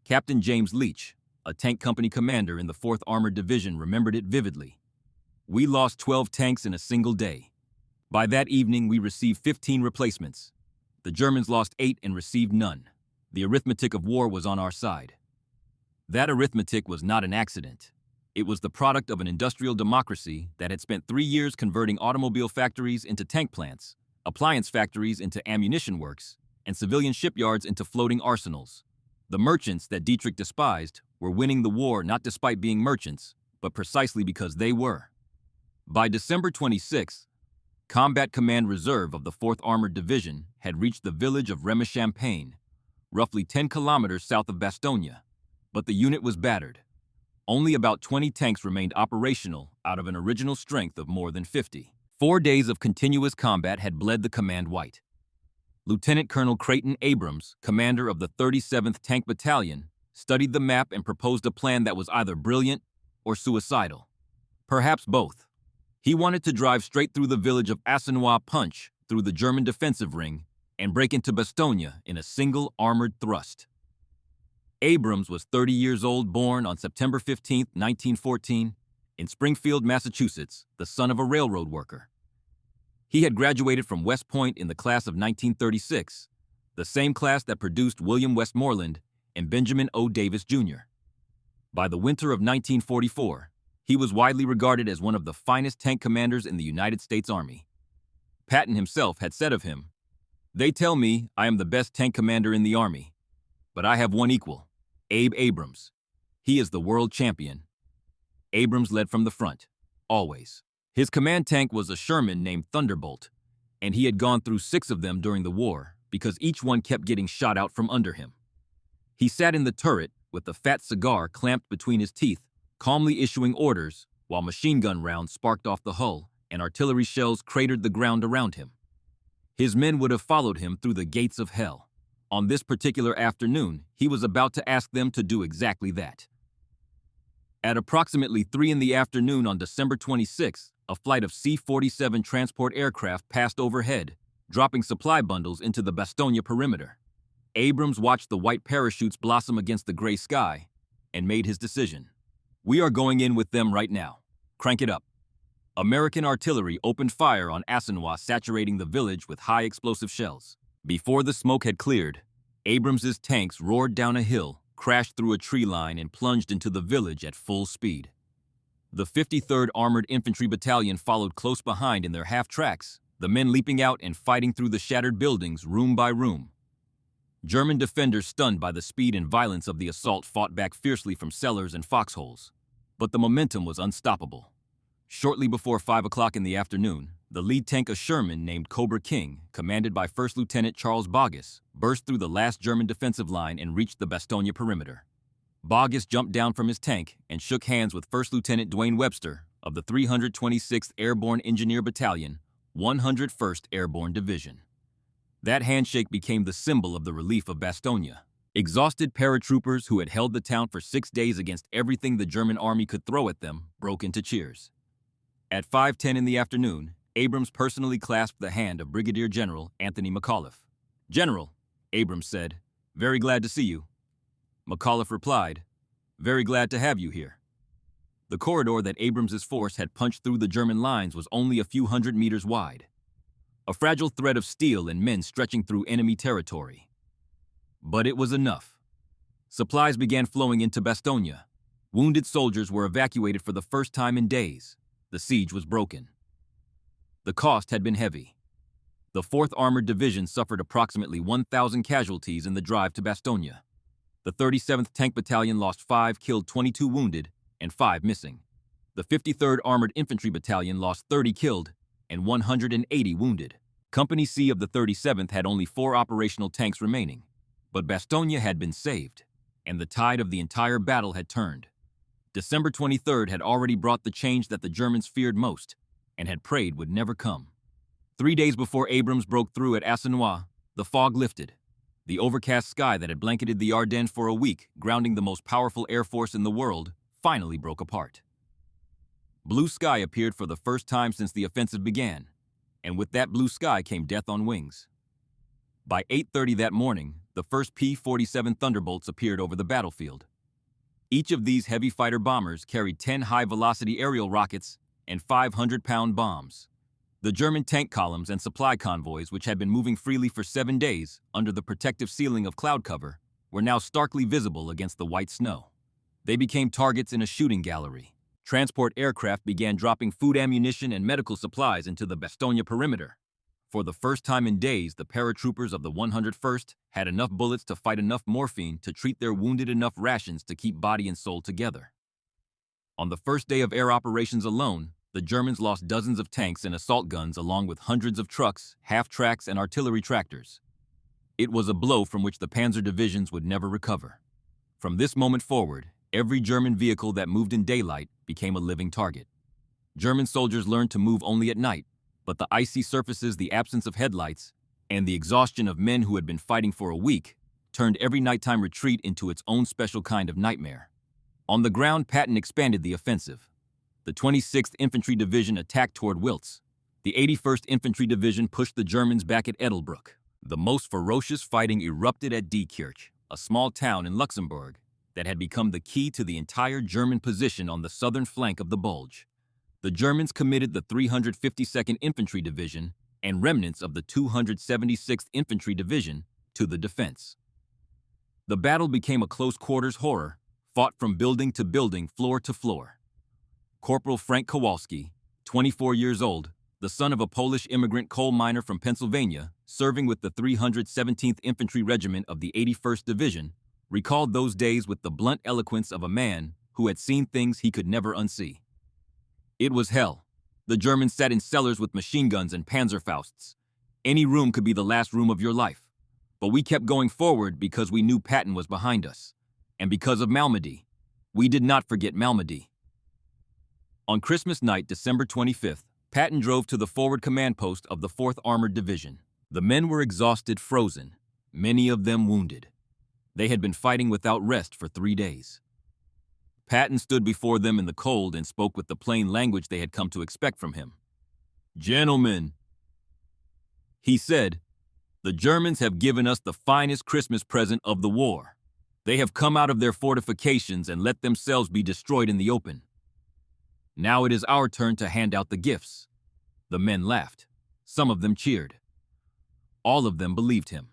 Captain James Leach, a tank company commander in the 4th Armored Division, remembered it vividly. We lost 12 tanks in a single day. By that evening, we received 15 replacements. The Germans lost 8 and received none. The arithmetic of war was on our side. That arithmetic was not an accident. It was the product of an industrial democracy that had spent 3 years converting automobile factories into tank plants, appliance factories into ammunition works, and civilian shipyards into floating arsenals. The merchants that Dietrich despised were winning the war not despite being merchants, but precisely because they were. By December 26, Combat Command Reserve of the 4th Armored Division had reached the village of Remis-Champagne, roughly 10 kilometers south of Bastogne, but the unit was battered. Only about 20 tanks remained operational out of an original strength of more than 50. 4 days of continuous combat had bled the command white. Lieutenant Colonel Creighton Abrams, commander of the 37th Tank Battalion, studied the map and proposed a plan that was either brilliant or suicidal. Perhaps both. He wanted to drive straight through the village of Assenois, punch through the German defensive ring, and break into Bastogne in a single armored thrust. Abrams was 30 years old, born on September 15, 1914, in Springfield, Massachusetts, the son of a railroad worker. He had graduated from West Point in the class of 1936, the same class that produced William Westmoreland and Benjamin O. Davis, Jr. By the winter of 1944, he was widely regarded as one of the finest tank commanders in the United States Army. Patton himself had said of him, "They tell me I am the best tank commander in the Army, but I have one equal, Abe Abrams. He is the world champion." Abrams led from the front, always. His command tank was a Sherman named Thunderbolt, and he had gone through 6 of them during the war because each one kept getting shot out from under him. He sat in the turret with a fat cigar clamped between his teeth, calmly issuing orders while machine gun rounds sparked off the hull and artillery shells cratered the ground around him. His men would have followed him through the gates of hell. On this particular afternoon, he was about to ask them to do exactly that. At approximately 3 in the afternoon on December 26, a flight of C-47 transport aircraft passed overhead, dropping supply bundles into the Bastogne perimeter. Abrams watched the white parachutes blossom against the gray sky and made his decision. "We are going in with them right now. Crank it up." American artillery opened fire on Assenois, saturating the village with high explosive shells. Before the smoke had cleared, Abrams's tanks roared down a hill, crashed through a tree line, and plunged into the village at full speed. The 53rd Armored Infantry Battalion followed close behind in their half-tracks, the men leaping out and fighting through the shattered buildings room by room. German defenders, stunned by the speed and violence of the assault, fought back fiercely from cellars and foxholes. But the momentum was unstoppable. Shortly before 5 o'clock in the afternoon, the lead tank, a Sherman named Cobra King, commanded by 1st Lieutenant Charles Boggess, burst through the last German defensive line and reached the Bastogne perimeter. Boggess jumped down from his tank and shook hands with 1st Lieutenant Dwayne Webster of the 326th Airborne Engineer Battalion, 101st Airborne Division. That handshake became the symbol of the relief of Bastogne. Exhausted paratroopers who had held the town for 6 days against everything the German army could throw at them broke into cheers. At 5:10 in the afternoon, Abrams personally clasped the hand of Brigadier General Anthony McAuliffe. "General," Abrams said, "very glad to see you." McAuliffe replied, "Very glad to have you here." The corridor that Abrams's force had punched through the German lines was only a few hundred meters wide, a fragile thread of steel and men stretching through enemy territory. But it was enough. Supplies began flowing into Bastogne. Wounded soldiers were evacuated for the first time in days. The siege was broken. The cost had been heavy. The 4th Armored Division suffered approximately 1,000 casualties in the drive to Bastogne. The 37th Tank Battalion lost 5 killed, 22 wounded, and 5 missing. The 53rd Armored Infantry Battalion lost 30 killed and 180 wounded. Company C of the 37th had only 4 operational tanks remaining, but Bastogne had been saved, and the tide of the entire battle had turned. December 23rd had already brought the change that the Germans feared most. and had prayed would never come. 3 days before Abrams broke through at Assenois, the fog lifted. The overcast sky that had blanketed the Ardennes for a week, grounding the most powerful air force in the world, finally broke apart. Blue sky appeared for the first time since the offensive began, and with that blue sky came death on wings. By 8:30 that morning, the first P-47 Thunderbolts appeared over the battlefield. Each of these heavy fighter bombers carried 10 high-velocity aerial rockets and 500-pound bombs. The German tank columns and supply convoys, which had been moving freely for 7 days under the protective ceiling of cloud cover, were now starkly visible against the white snow. They became targets in a shooting gallery. Transport aircraft began dropping food, ammunition, and medical supplies into the Bastogne perimeter. For the first time in days, the paratroopers of the 101st had enough bullets to fight enough morphine to treat their wounded, enough rations to keep body and soul together. On the first day of air operations alone, the Germans lost dozens of tanks and assault guns along with hundreds of trucks, half-tracks, and artillery tractors. It was a blow from which the panzer divisions would never recover. From this moment forward, every German vehicle that moved in daylight became a living target. German soldiers learned to move only at night, but the icy surfaces, the absence of headlights, and the exhaustion of men who had been fighting for a week turned every nighttime retreat into its own special kind of nightmare. On the ground, Patton expanded the offensive. The 26th Infantry Division attacked toward Wiltz. The 81st Infantry Division pushed the Germans back at Edelbruck. The most ferocious fighting erupted at Diekirch, a small town in Luxembourg that had become the key to the entire German position on the southern flank of the Bulge. The Germans committed the 352nd Infantry Division and remnants of the 276th Infantry Division to the defense. The battle became a close-quarters horror, fought from building to building, floor to floor. Corporal Frank Kowalski, 24 years old, the son of a Polish immigrant coal miner from Pennsylvania, serving with the 317th Infantry Regiment of the 81st Division, recalled those days with the blunt eloquence of a man who had seen things he could never unsee. It was hell. The Germans sat in cellars with machine guns and Panzerfausts. Any room could be the last room of your life. But we kept going forward because we knew Patton was behind us. And because of Malmedy. We did not forget Malmedy. On Christmas night, December 25th, Patton drove to the forward command post of the 4th Armored Division. The men were exhausted, frozen, many of them wounded. They had been fighting without rest for 3 days. Patton stood before them in the cold and spoke with the plain language they had come to expect from him. "Gentlemen," he said, "the Germans have given us the finest Christmas present of the war. They have come out of their fortifications and let themselves be destroyed in the open. Now it is our turn to hand out the gifts." The men laughed. Some of them cheered. All of them believed him.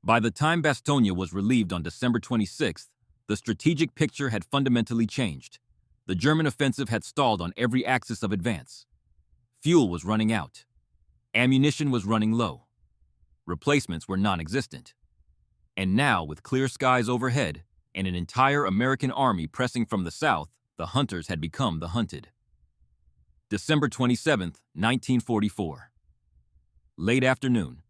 By the time Bastogne was relieved on December 26th, the strategic picture had fundamentally changed. The German offensive had stalled on every axis of advance. Fuel was running out. Ammunition was running low. Replacements were non-existent. And now, with clear skies overhead and an entire American army pressing from the south, the hunters had become the hunted. December 27th, 1944. Late afternoon.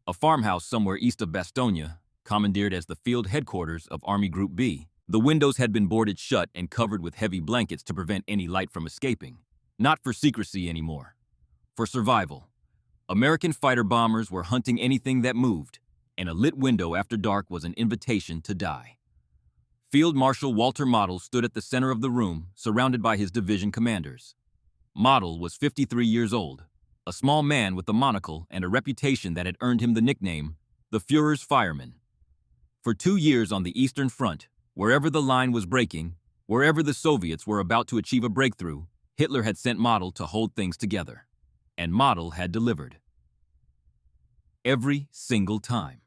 A farmhouse somewhere east of Bastogne, commandeered as the field headquarters of Army Group B. The windows had been boarded shut and covered with heavy blankets to prevent any light from escaping. Not for secrecy anymore. For survival. American fighter bombers were hunting anything that moved, and a lit window after dark was an invitation to die. Field Marshal Walter Model stood at the center of the room, surrounded by his division commanders. Model was 53 years old, a small man with a monocle and a reputation that had earned him the nickname, the Führer's Fireman. For 2 years on the Eastern Front, wherever the line was breaking, wherever the Soviets were about to achieve a breakthrough, Hitler had sent Model to hold things together. And Model had delivered. Every single time.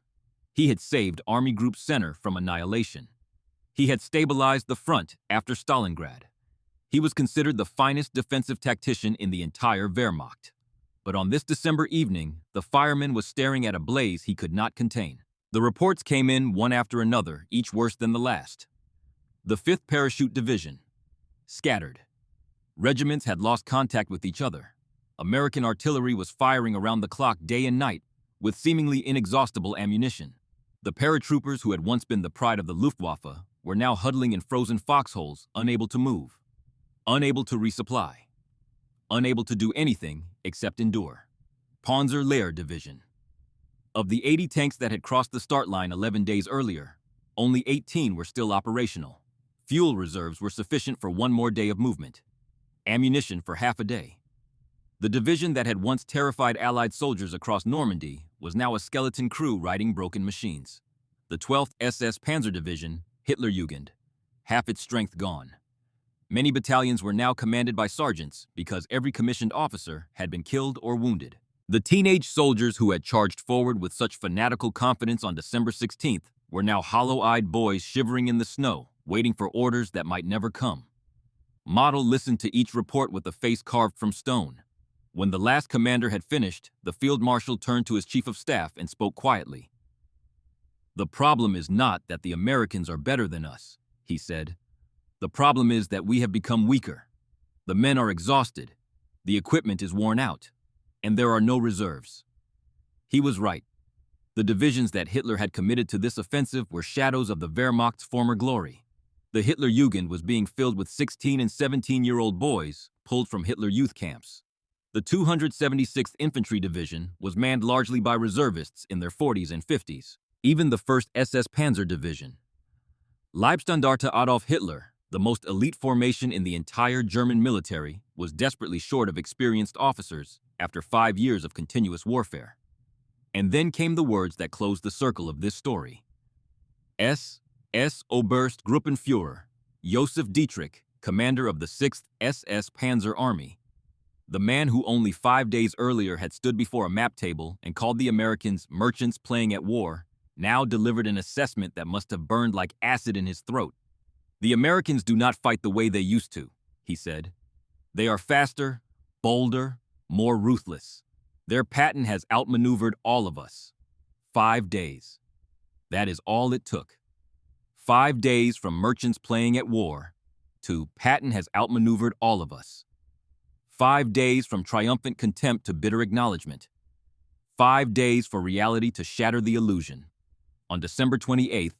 He had saved Army Group Center from annihilation. He had stabilized the front after Stalingrad. He was considered the finest defensive tactician in the entire Wehrmacht. But on this December evening, the fireman was staring at a blaze he could not contain. The reports came in one after another, each worse than the last. The 5th Parachute Division. Scattered. Regiments had lost contact with each other. American artillery was firing around the clock day and night with seemingly inexhaustible ammunition. The paratroopers who had once been the pride of the Luftwaffe were now huddling in frozen foxholes, unable to move, unable to resupply. unable to do anything except endure. Panzer Division. Of the 80 tanks that had crossed the start line 11 days earlier, only 18 were still operational. Fuel reserves were sufficient for one more day of movement. Ammunition for half a day. The division that had once terrified Allied soldiers across Normandy was now a skeleton crew riding broken machines. The 12th SS Panzer Division, Hitlerjugend, half its strength gone. Many battalions were now commanded by sergeants because every commissioned officer had been killed or wounded. The teenage soldiers who had charged forward with such fanatical confidence on December 16th were now hollow-eyed boys shivering in the snow, waiting for orders that might never come. Model listened to each report with a face carved from stone. When the last commander had finished, the field marshal turned to his chief of staff and spoke quietly. "The problem is not that the Americans are better than us," he said. "The problem is that we have become weaker. The men are exhausted, the equipment is worn out, and there are no reserves." He was right. The divisions that Hitler had committed to this offensive were shadows of the Wehrmacht's former glory. The Hitlerjugend was being filled with 16 and 17-year-old boys pulled from Hitler youth camps. The 276th Infantry Division was manned largely by reservists in their 40s and 50s. Even the 1st SS Panzer Division. Leibstandarte Adolf Hitler, the most elite formation in the entire German military, was desperately short of experienced officers after 5 years of continuous warfare. And then came the words that closed the circle of this story. SS Oberst Gruppenführer Josef Dietrich, commander of the 6th SS Panzer Army, the man who only 5 days earlier had stood before a map table and called the Americans merchants playing at war, now delivered an assessment that must have burned like acid in his throat. "The Americans do not fight the way they used to," he said. "They are faster, bolder, more ruthless. Their Patton has outmaneuvered all of us. 5 days. That is all it took. 5 days from merchants playing at war to Patton has outmaneuvered all of us. 5 days from triumphant contempt to bitter acknowledgement. 5 days for reality to shatter the illusion." On December 28th,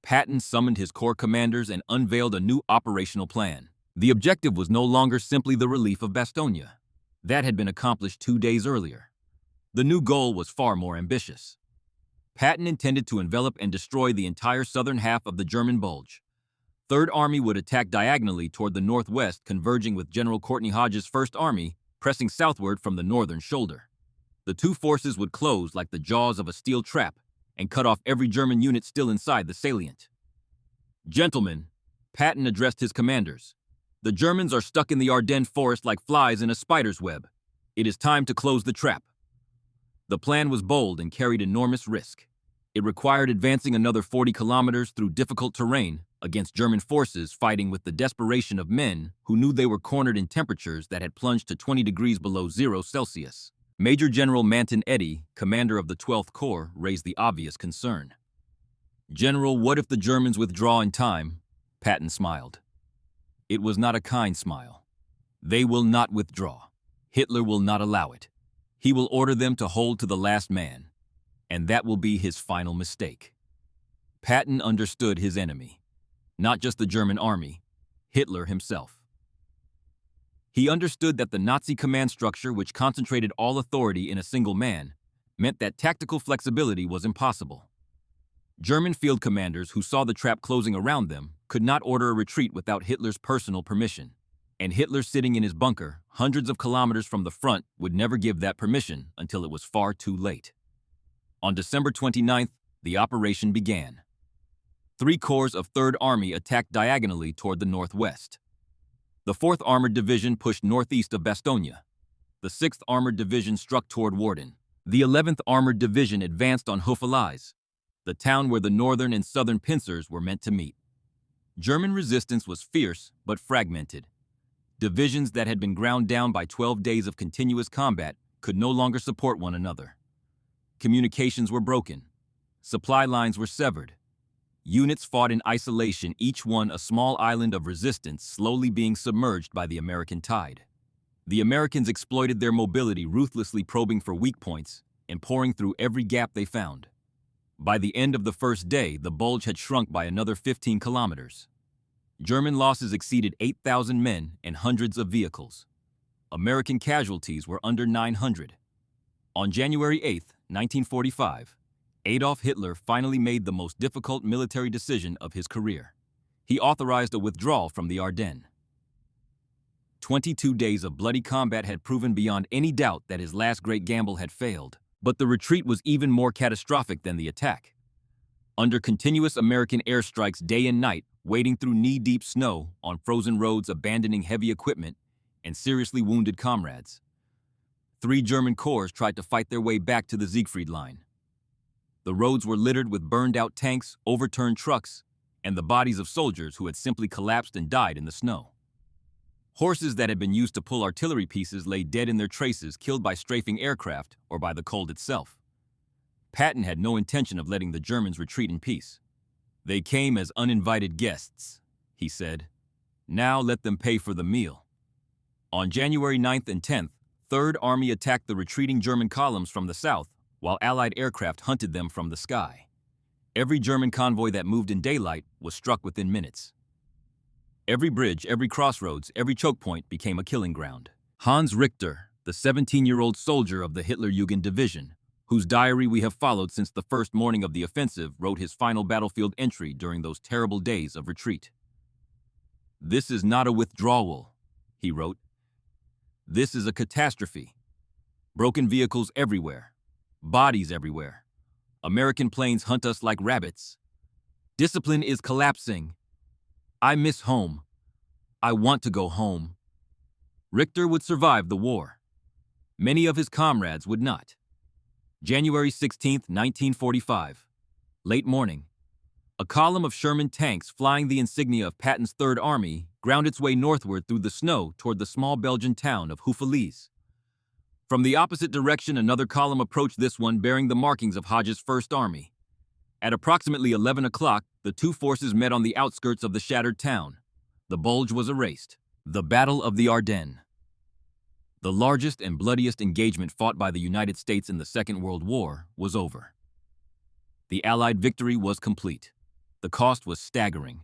Patton summoned his corps commanders and unveiled a new operational plan. The objective was no longer simply the relief of Bastogne. That had been accomplished 2 days earlier. The new goal was far more ambitious. Patton intended to envelop and destroy the entire southern half of the German Bulge. Third Army would attack diagonally toward the northwest, converging with General Courtney Hodges' First Army, pressing southward from the northern shoulder. The two forces would close like the jaws of a steel trap and cut off every German unit still inside the salient. "Gentlemen," Patton addressed his commanders, "the Germans are stuck in the Ardennes forest like flies in a spider's web. It is time to close the trap." The plan was bold and carried enormous risk. It required advancing another 40 kilometers through difficult terrain against German forces fighting with the desperation of men who knew they were cornered in temperatures that had plunged to 20 degrees below 0 Celsius. Major General Manton Eddy, commander of the 12th Corps, raised the obvious concern. "General, what if the Germans withdraw in time?" Patton smiled. It was not a kind smile. "They will not withdraw. Hitler will not allow it. He will order them to hold to the last man, and that will be his final mistake." Patton understood his enemy. Not just the German army, Hitler himself. He understood that the Nazi command structure, which concentrated all authority in a single man, meant that tactical flexibility was impossible. German field commanders who saw the trap closing around them could not order a retreat without Hitler's personal permission. And Hitler, sitting in his bunker, hundreds of kilometers from the front, would never give that permission until it was far too late. On December 29th, the operation began. 3 corps of 3rd Army attacked diagonally toward the northwest. The 4th Armored Division pushed northeast of Bastogne. The 6th Armored Division struck toward Warden. The 11th Armored Division advanced on Houffalize, the town where the northern and southern pincers were meant to meet. German resistance was fierce but fragmented. Divisions that had been ground down by 12 days of continuous combat could no longer support one another. Communications were broken. Supply lines were severed. Units fought in isolation, each one a small island of resistance slowly being submerged by the American tide. The Americans exploited their mobility, ruthlessly probing for weak points and pouring through every gap they found. By the end of the first day, the Bulge had shrunk by another 15 kilometers. German losses exceeded 8,000 men and hundreds of vehicles. American casualties were under 900. On January 8, 1945, Adolf Hitler finally made the most difficult military decision of his career. He authorized a withdrawal from the Ardennes. 22 days of bloody combat had proven beyond any doubt that his last great gamble had failed, but the retreat was even more catastrophic than the attack. Under continuous American airstrikes day and night, wading through knee-deep snow, on frozen roads, abandoning heavy equipment, and seriously wounded comrades, 3 German corps tried to fight their way back to the Siegfried Line. The roads were littered with burned-out tanks, overturned trucks, and the bodies of soldiers who had simply collapsed and died in the snow. Horses that had been used to pull artillery pieces lay dead in their traces, killed by strafing aircraft or by the cold itself. Patton had no intention of letting the Germans retreat in peace. "They came as uninvited guests," he said. "Now let them pay for the meal." On January 9th and 10th, 3rd Army attacked the retreating German columns from the south, while Allied aircraft hunted them from the sky. Every German convoy that moved in daylight was struck within minutes. Every bridge, every crossroads, every choke point became a killing ground. Hans Richter, the 17-year-old soldier of the Hitlerjugend division, whose diary we have followed since the first morning of the offensive, wrote his final battlefield entry during those terrible days of retreat. "This is not a withdrawal," he wrote. "This is a catastrophe. Broken vehicles everywhere. Bodies everywhere. American planes hunt us like rabbits. Discipline is collapsing. I miss home. I want to go home." Richter would survive the war. Many of his comrades would not. January 16, 1945. Late morning. A column of Sherman tanks flying the insignia of Patton's Third Army ground its way northward through the snow toward the small Belgian town of Houffalize. From the opposite direction, another column approached, this one bearing the markings of Hodge's First Army. At approximately 11 o'clock, the two forces met on the outskirts of the shattered town. The bulge was erased. The Battle of the Ardennes. The largest and bloodiest engagement fought by the United States in the Second World War was over. The Allied victory was complete. The cost was staggering.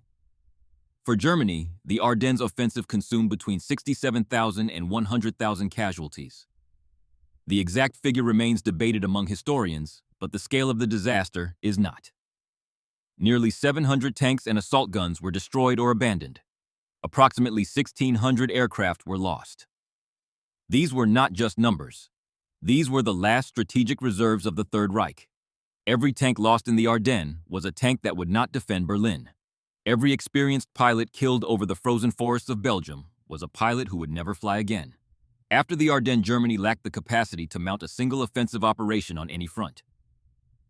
For Germany, the Ardennes offensive consumed between 67,000 and 100,000 casualties. The exact figure remains debated among historians, but the scale of the disaster is not. Nearly 700 tanks and assault guns were destroyed or abandoned. Approximately 1,600 aircraft were lost. These were not just numbers. These were the last strategic reserves of the Third Reich. Every tank lost in the Ardennes was a tank that would not defend Berlin. Every experienced pilot killed over the frozen forests of Belgium was a pilot who would never fly again. After the Ardennes, Germany lacked the capacity to mount a single offensive operation on any front.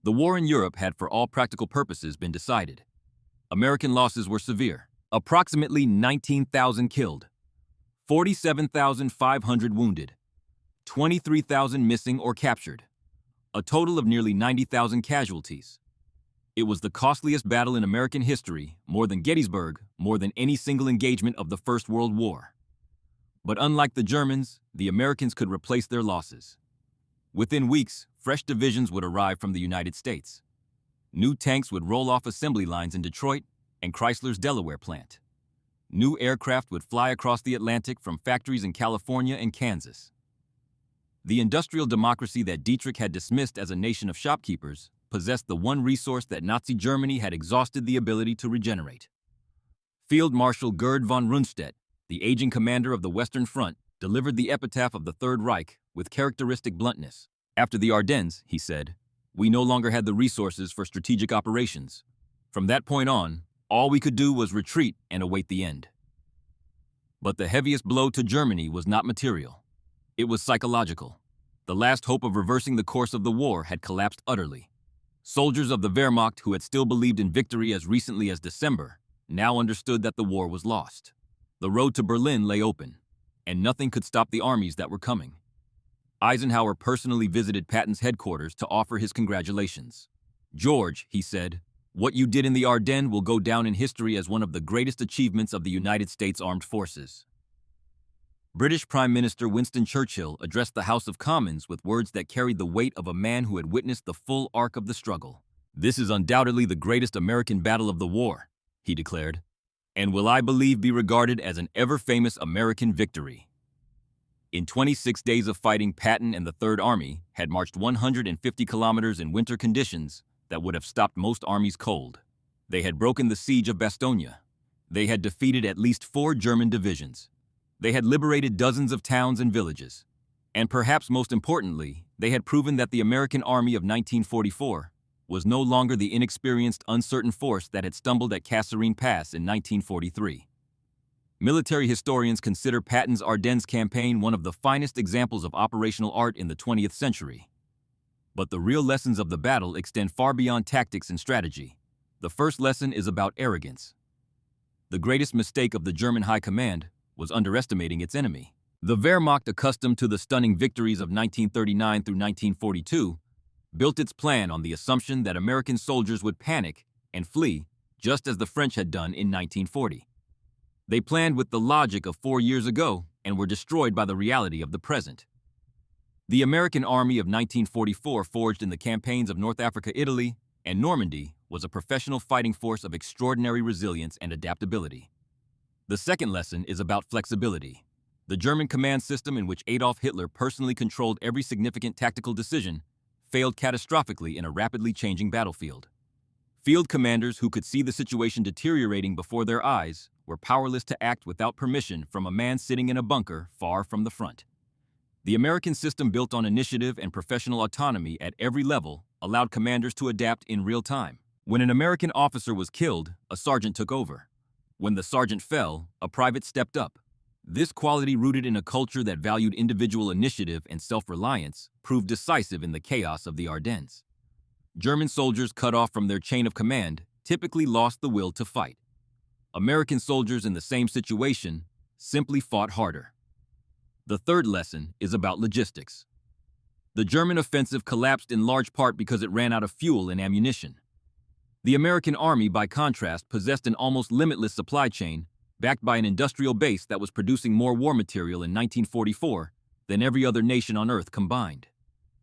The war in Europe had, for all practical purposes, been decided. American losses were severe. Approximately 19,000 killed, 47,500 wounded, 23,000 missing or captured, a total of nearly 90,000 casualties. It was the costliest battle in American history, more than Gettysburg, more than any single engagement of the First World War. But unlike the Germans, the Americans could replace their losses. Within weeks, fresh divisions would arrive from the United States. New tanks would roll off assembly lines in Detroit and Chrysler's Delaware plant. New aircraft would fly across the Atlantic from factories in California and Kansas. The industrial democracy that Dietrich had dismissed as a nation of shopkeepers possessed the one resource that Nazi Germany had exhausted the ability to regenerate. Field Marshal Gerd von Rundstedt, the aging commander of the Western Front, delivered the epitaph of the Third Reich with characteristic bluntness. "After the Ardennes," he said, "we no longer had the resources for strategic operations. From that point on, all we could do was retreat and await the end." But the heaviest blow to Germany was not material. It was psychological. The last hope of reversing the course of the war had collapsed utterly. Soldiers of the Wehrmacht, who had still believed in victory as recently as December, now understood that the war was lost. The road to Berlin lay open, and nothing could stop the armies that were coming. Eisenhower personally visited Patton's headquarters to offer his congratulations. "George," he said, "what you did in the Ardennes will go down in history as one of the greatest achievements of the United States Armed Forces." British Prime Minister Winston Churchill addressed the House of Commons with words that carried the weight of a man who had witnessed the full arc of the struggle. "This is undoubtedly the greatest American battle of the war," he declared, "and will, I believe, be regarded as an ever-famous American victory." In 26 days of fighting, Patton and the Third Army had marched 150 kilometers in winter conditions that would have stopped most armies cold. They had broken the siege of Bastogne. They had defeated at least 4 German divisions. They had liberated dozens of towns and villages. And perhaps most importantly, they had proven that the American Army of 1944 was no longer the inexperienced, uncertain force that had stumbled at Kasserine Pass in 1943. Military historians consider Patton's Ardennes campaign one of the finest examples of operational art in the 20th century. But the real lessons of the battle extend far beyond tactics and strategy. The first lesson is about arrogance. The greatest mistake of the German High Command was underestimating its enemy. The Wehrmacht, accustomed to the stunning victories of 1939 through 1942, built its plan on the assumption that American soldiers would panic and flee, just as the French had done in 1940. They planned with the logic of 4 years ago and were destroyed by the reality of the present. The American Army of 1944, forged in the campaigns of North Africa, Italy, and Normandy, was a professional fighting force of extraordinary resilience and adaptability. The second lesson is about flexibility. The German command system, in which Adolf Hitler personally controlled every significant tactical decision, failed catastrophically in a rapidly changing battlefield. Field commanders who could see the situation deteriorating before their eyes were powerless to act without permission from a man sitting in a bunker far from the front. The American system, built on initiative and professional autonomy at every level, allowed commanders to adapt in real time. When an American officer was killed, a sergeant took over. When the sergeant fell, a private stepped up. This quality, rooted in a culture that valued individual initiative and self-reliance, proved decisive in the chaos of the Ardennes. German soldiers cut off from their chain of command typically lost the will to fight. American soldiers in the same situation simply fought harder. The third lesson is about logistics. The German offensive collapsed in large part because it ran out of fuel and ammunition. The American Army, by contrast, possessed an almost limitless supply chain, backed by an industrial base that was producing more war material in 1944 than every other nation on Earth combined.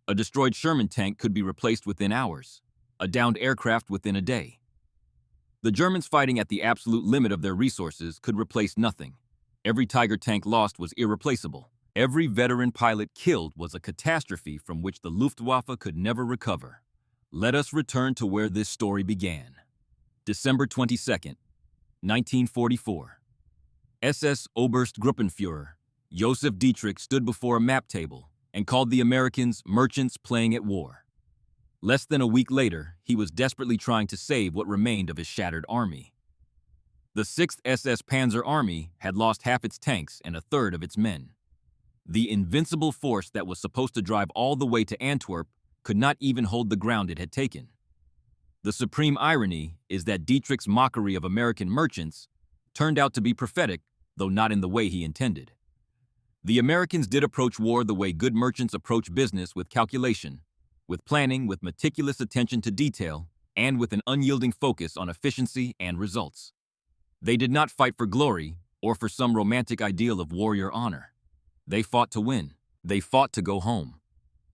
A destroyed Sherman tank could be replaced within hours, a downed aircraft within a day. The Germans, fighting at the absolute limit of their resources, could replace nothing. Every Tiger tank lost was irreplaceable. Every veteran pilot killed was a catastrophe from which the Luftwaffe could never recover. Let us return to where this story began. December 22nd, 1944. SS Oberstgruppenführer Joseph Dietrich stood before a map table and called the Americans merchants playing at war. Less than a week later, he was desperately trying to save what remained of his shattered army. The 6th SS Panzer Army had lost half its tanks and a third of its men. The invincible force that was supposed to drive all the way to Antwerp could not even hold the ground it had taken. The supreme irony is that Dietrich's mockery of American merchants turned out to be prophetic, though not in the way he intended. The Americans did approach war the way good merchants approach business, with calculation, with planning, with meticulous attention to detail, and with an unyielding focus on efficiency and results. They did not fight for glory or for some romantic ideal of warrior honor. They fought to win. They fought to go home.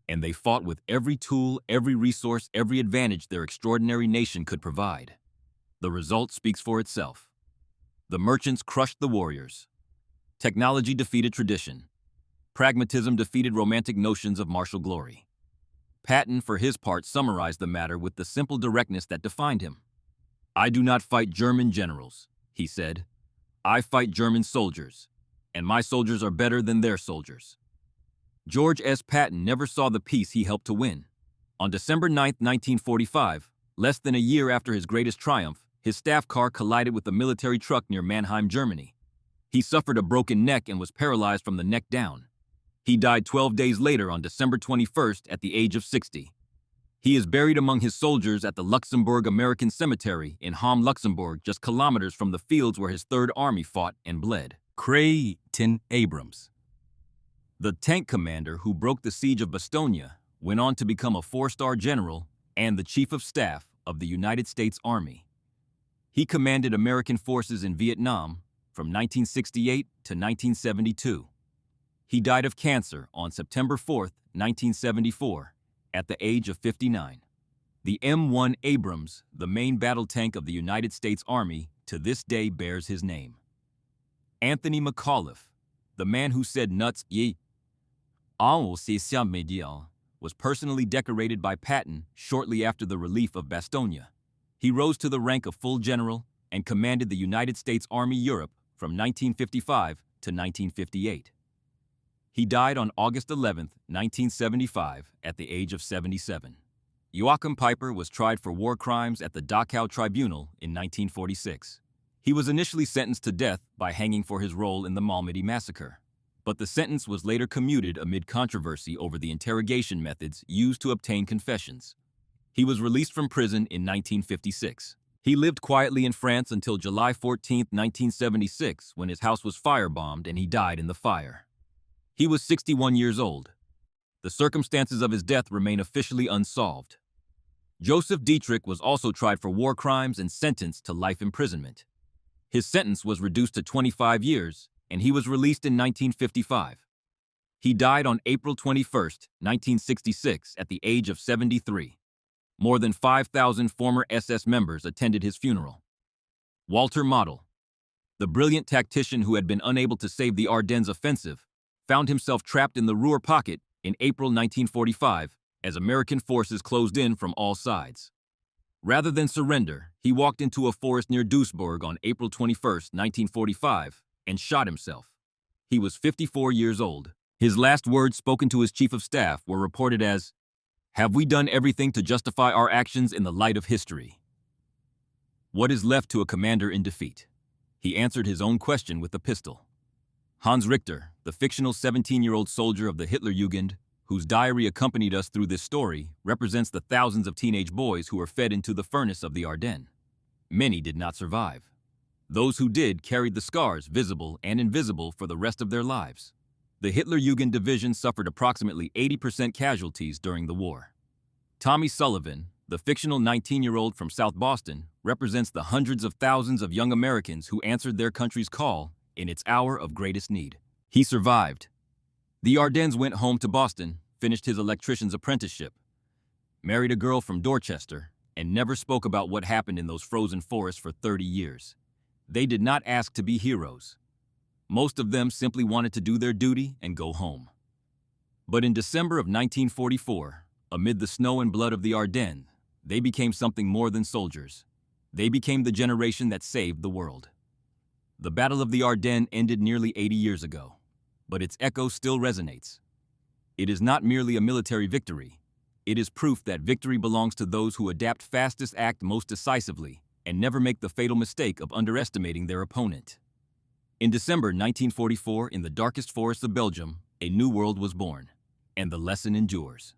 And they fought with every tool, every resource, every advantage their extraordinary nation could provide. The result speaks for itself. The merchants crushed the warriors. Technology defeated tradition. Pragmatism defeated romantic notions of martial glory. Patton, for his part, summarized the matter with the simple directness that defined him. "I do not fight German generals," he said. "I fight German soldiers, and my soldiers are better than their soldiers." George S. Patton never saw the peace he helped to win. On December 9, 1945, less than a year after his greatest triumph, his staff car collided with a military truck near Mannheim, Germany. He suffered a broken neck and was paralyzed from the neck down. He died 12 days later on December 21st at the age of 60. He is buried among his soldiers at the Luxembourg American Cemetery in Hamm, Luxembourg, just kilometers from the fields where his Third Army fought and bled. Patton Abrams. The tank commander who broke the siege of Bastogne went on to become a 4-star general and the Chief of Staff of the United States Army. He commanded American forces in Vietnam from 1968 to 1972. He died of cancer on September 4, 1974, at the age of 59. The M1 Abrams, the main battle tank of the United States Army, to this day bears his name. Anthony McAuliffe, the man who said nuts, ye, Médial was personally decorated by Patton shortly after the relief of Bastogne. He rose to the rank of full general and commanded the United States Army Europe from 1955 to 1958. He died on August 11, 1975, at the age of 77. Joachim Peiper was tried for war crimes at the Dachau Tribunal in 1946. He was initially sentenced to death by hanging for his role in the Malmedy massacre, but the sentence was later commuted amid controversy over the interrogation methods used to obtain confessions. He was released from prison in 1956. He lived quietly in France until July 14, 1976, when his house was firebombed and he died in the fire. He was 61 years old. The circumstances of his death remain officially unsolved. Joseph Dietrich was also tried for war crimes and sentenced to life imprisonment. His sentence was reduced to 25 years, and he was released in 1955. He died on April 21, 1966, at the age of 73. More than 5,000 former SS members attended his funeral. Walter Model, the brilliant tactician who had been unable to save the Ardennes offensive, found himself trapped in the Ruhr pocket in April 1945 as American forces closed in from all sides. Rather than surrender, he walked into a forest near Duisburg on April 21, 1945, and shot himself. He was 54 years old. His last words spoken to his chief of staff were reported as, "Have we done everything to justify our actions in the light of history? What is left to a commander in defeat?" He answered his own question with a pistol. Hans Richter, the fictional 17-year-old soldier of the Hitlerjugend, whose diary accompanied us through this story, represents the thousands of teenage boys who were fed into the furnace of the Ardennes. Many did not survive. Those who did carried the scars, visible and invisible, for the rest of their lives. The Hitlerjugend division suffered approximately 80% casualties during the war. Tommy Sullivan, the fictional 19-year-old from South Boston, represents the hundreds of thousands of young Americans who answered their country's call in its hour of greatest need. He survived. The Ardennes went home to Boston, finished his electrician's apprenticeship, married a girl from Dorchester, and never spoke about what happened in those frozen forests for 30 years. They did not ask to be heroes. Most of them simply wanted to do their duty and go home. But in December of 1944, amid the snow and blood of the Ardennes, they became something more than soldiers. They became the generation that saved the world. The Battle of the Ardennes ended nearly 80 years ago, but its echo still resonates. It is not merely a military victory. It is proof that victory belongs to those who adapt fastest, act most decisively, and never make the fatal mistake of underestimating their opponent. In December 1944, in the darkest forests of Belgium, a new world was born, and the lesson endures.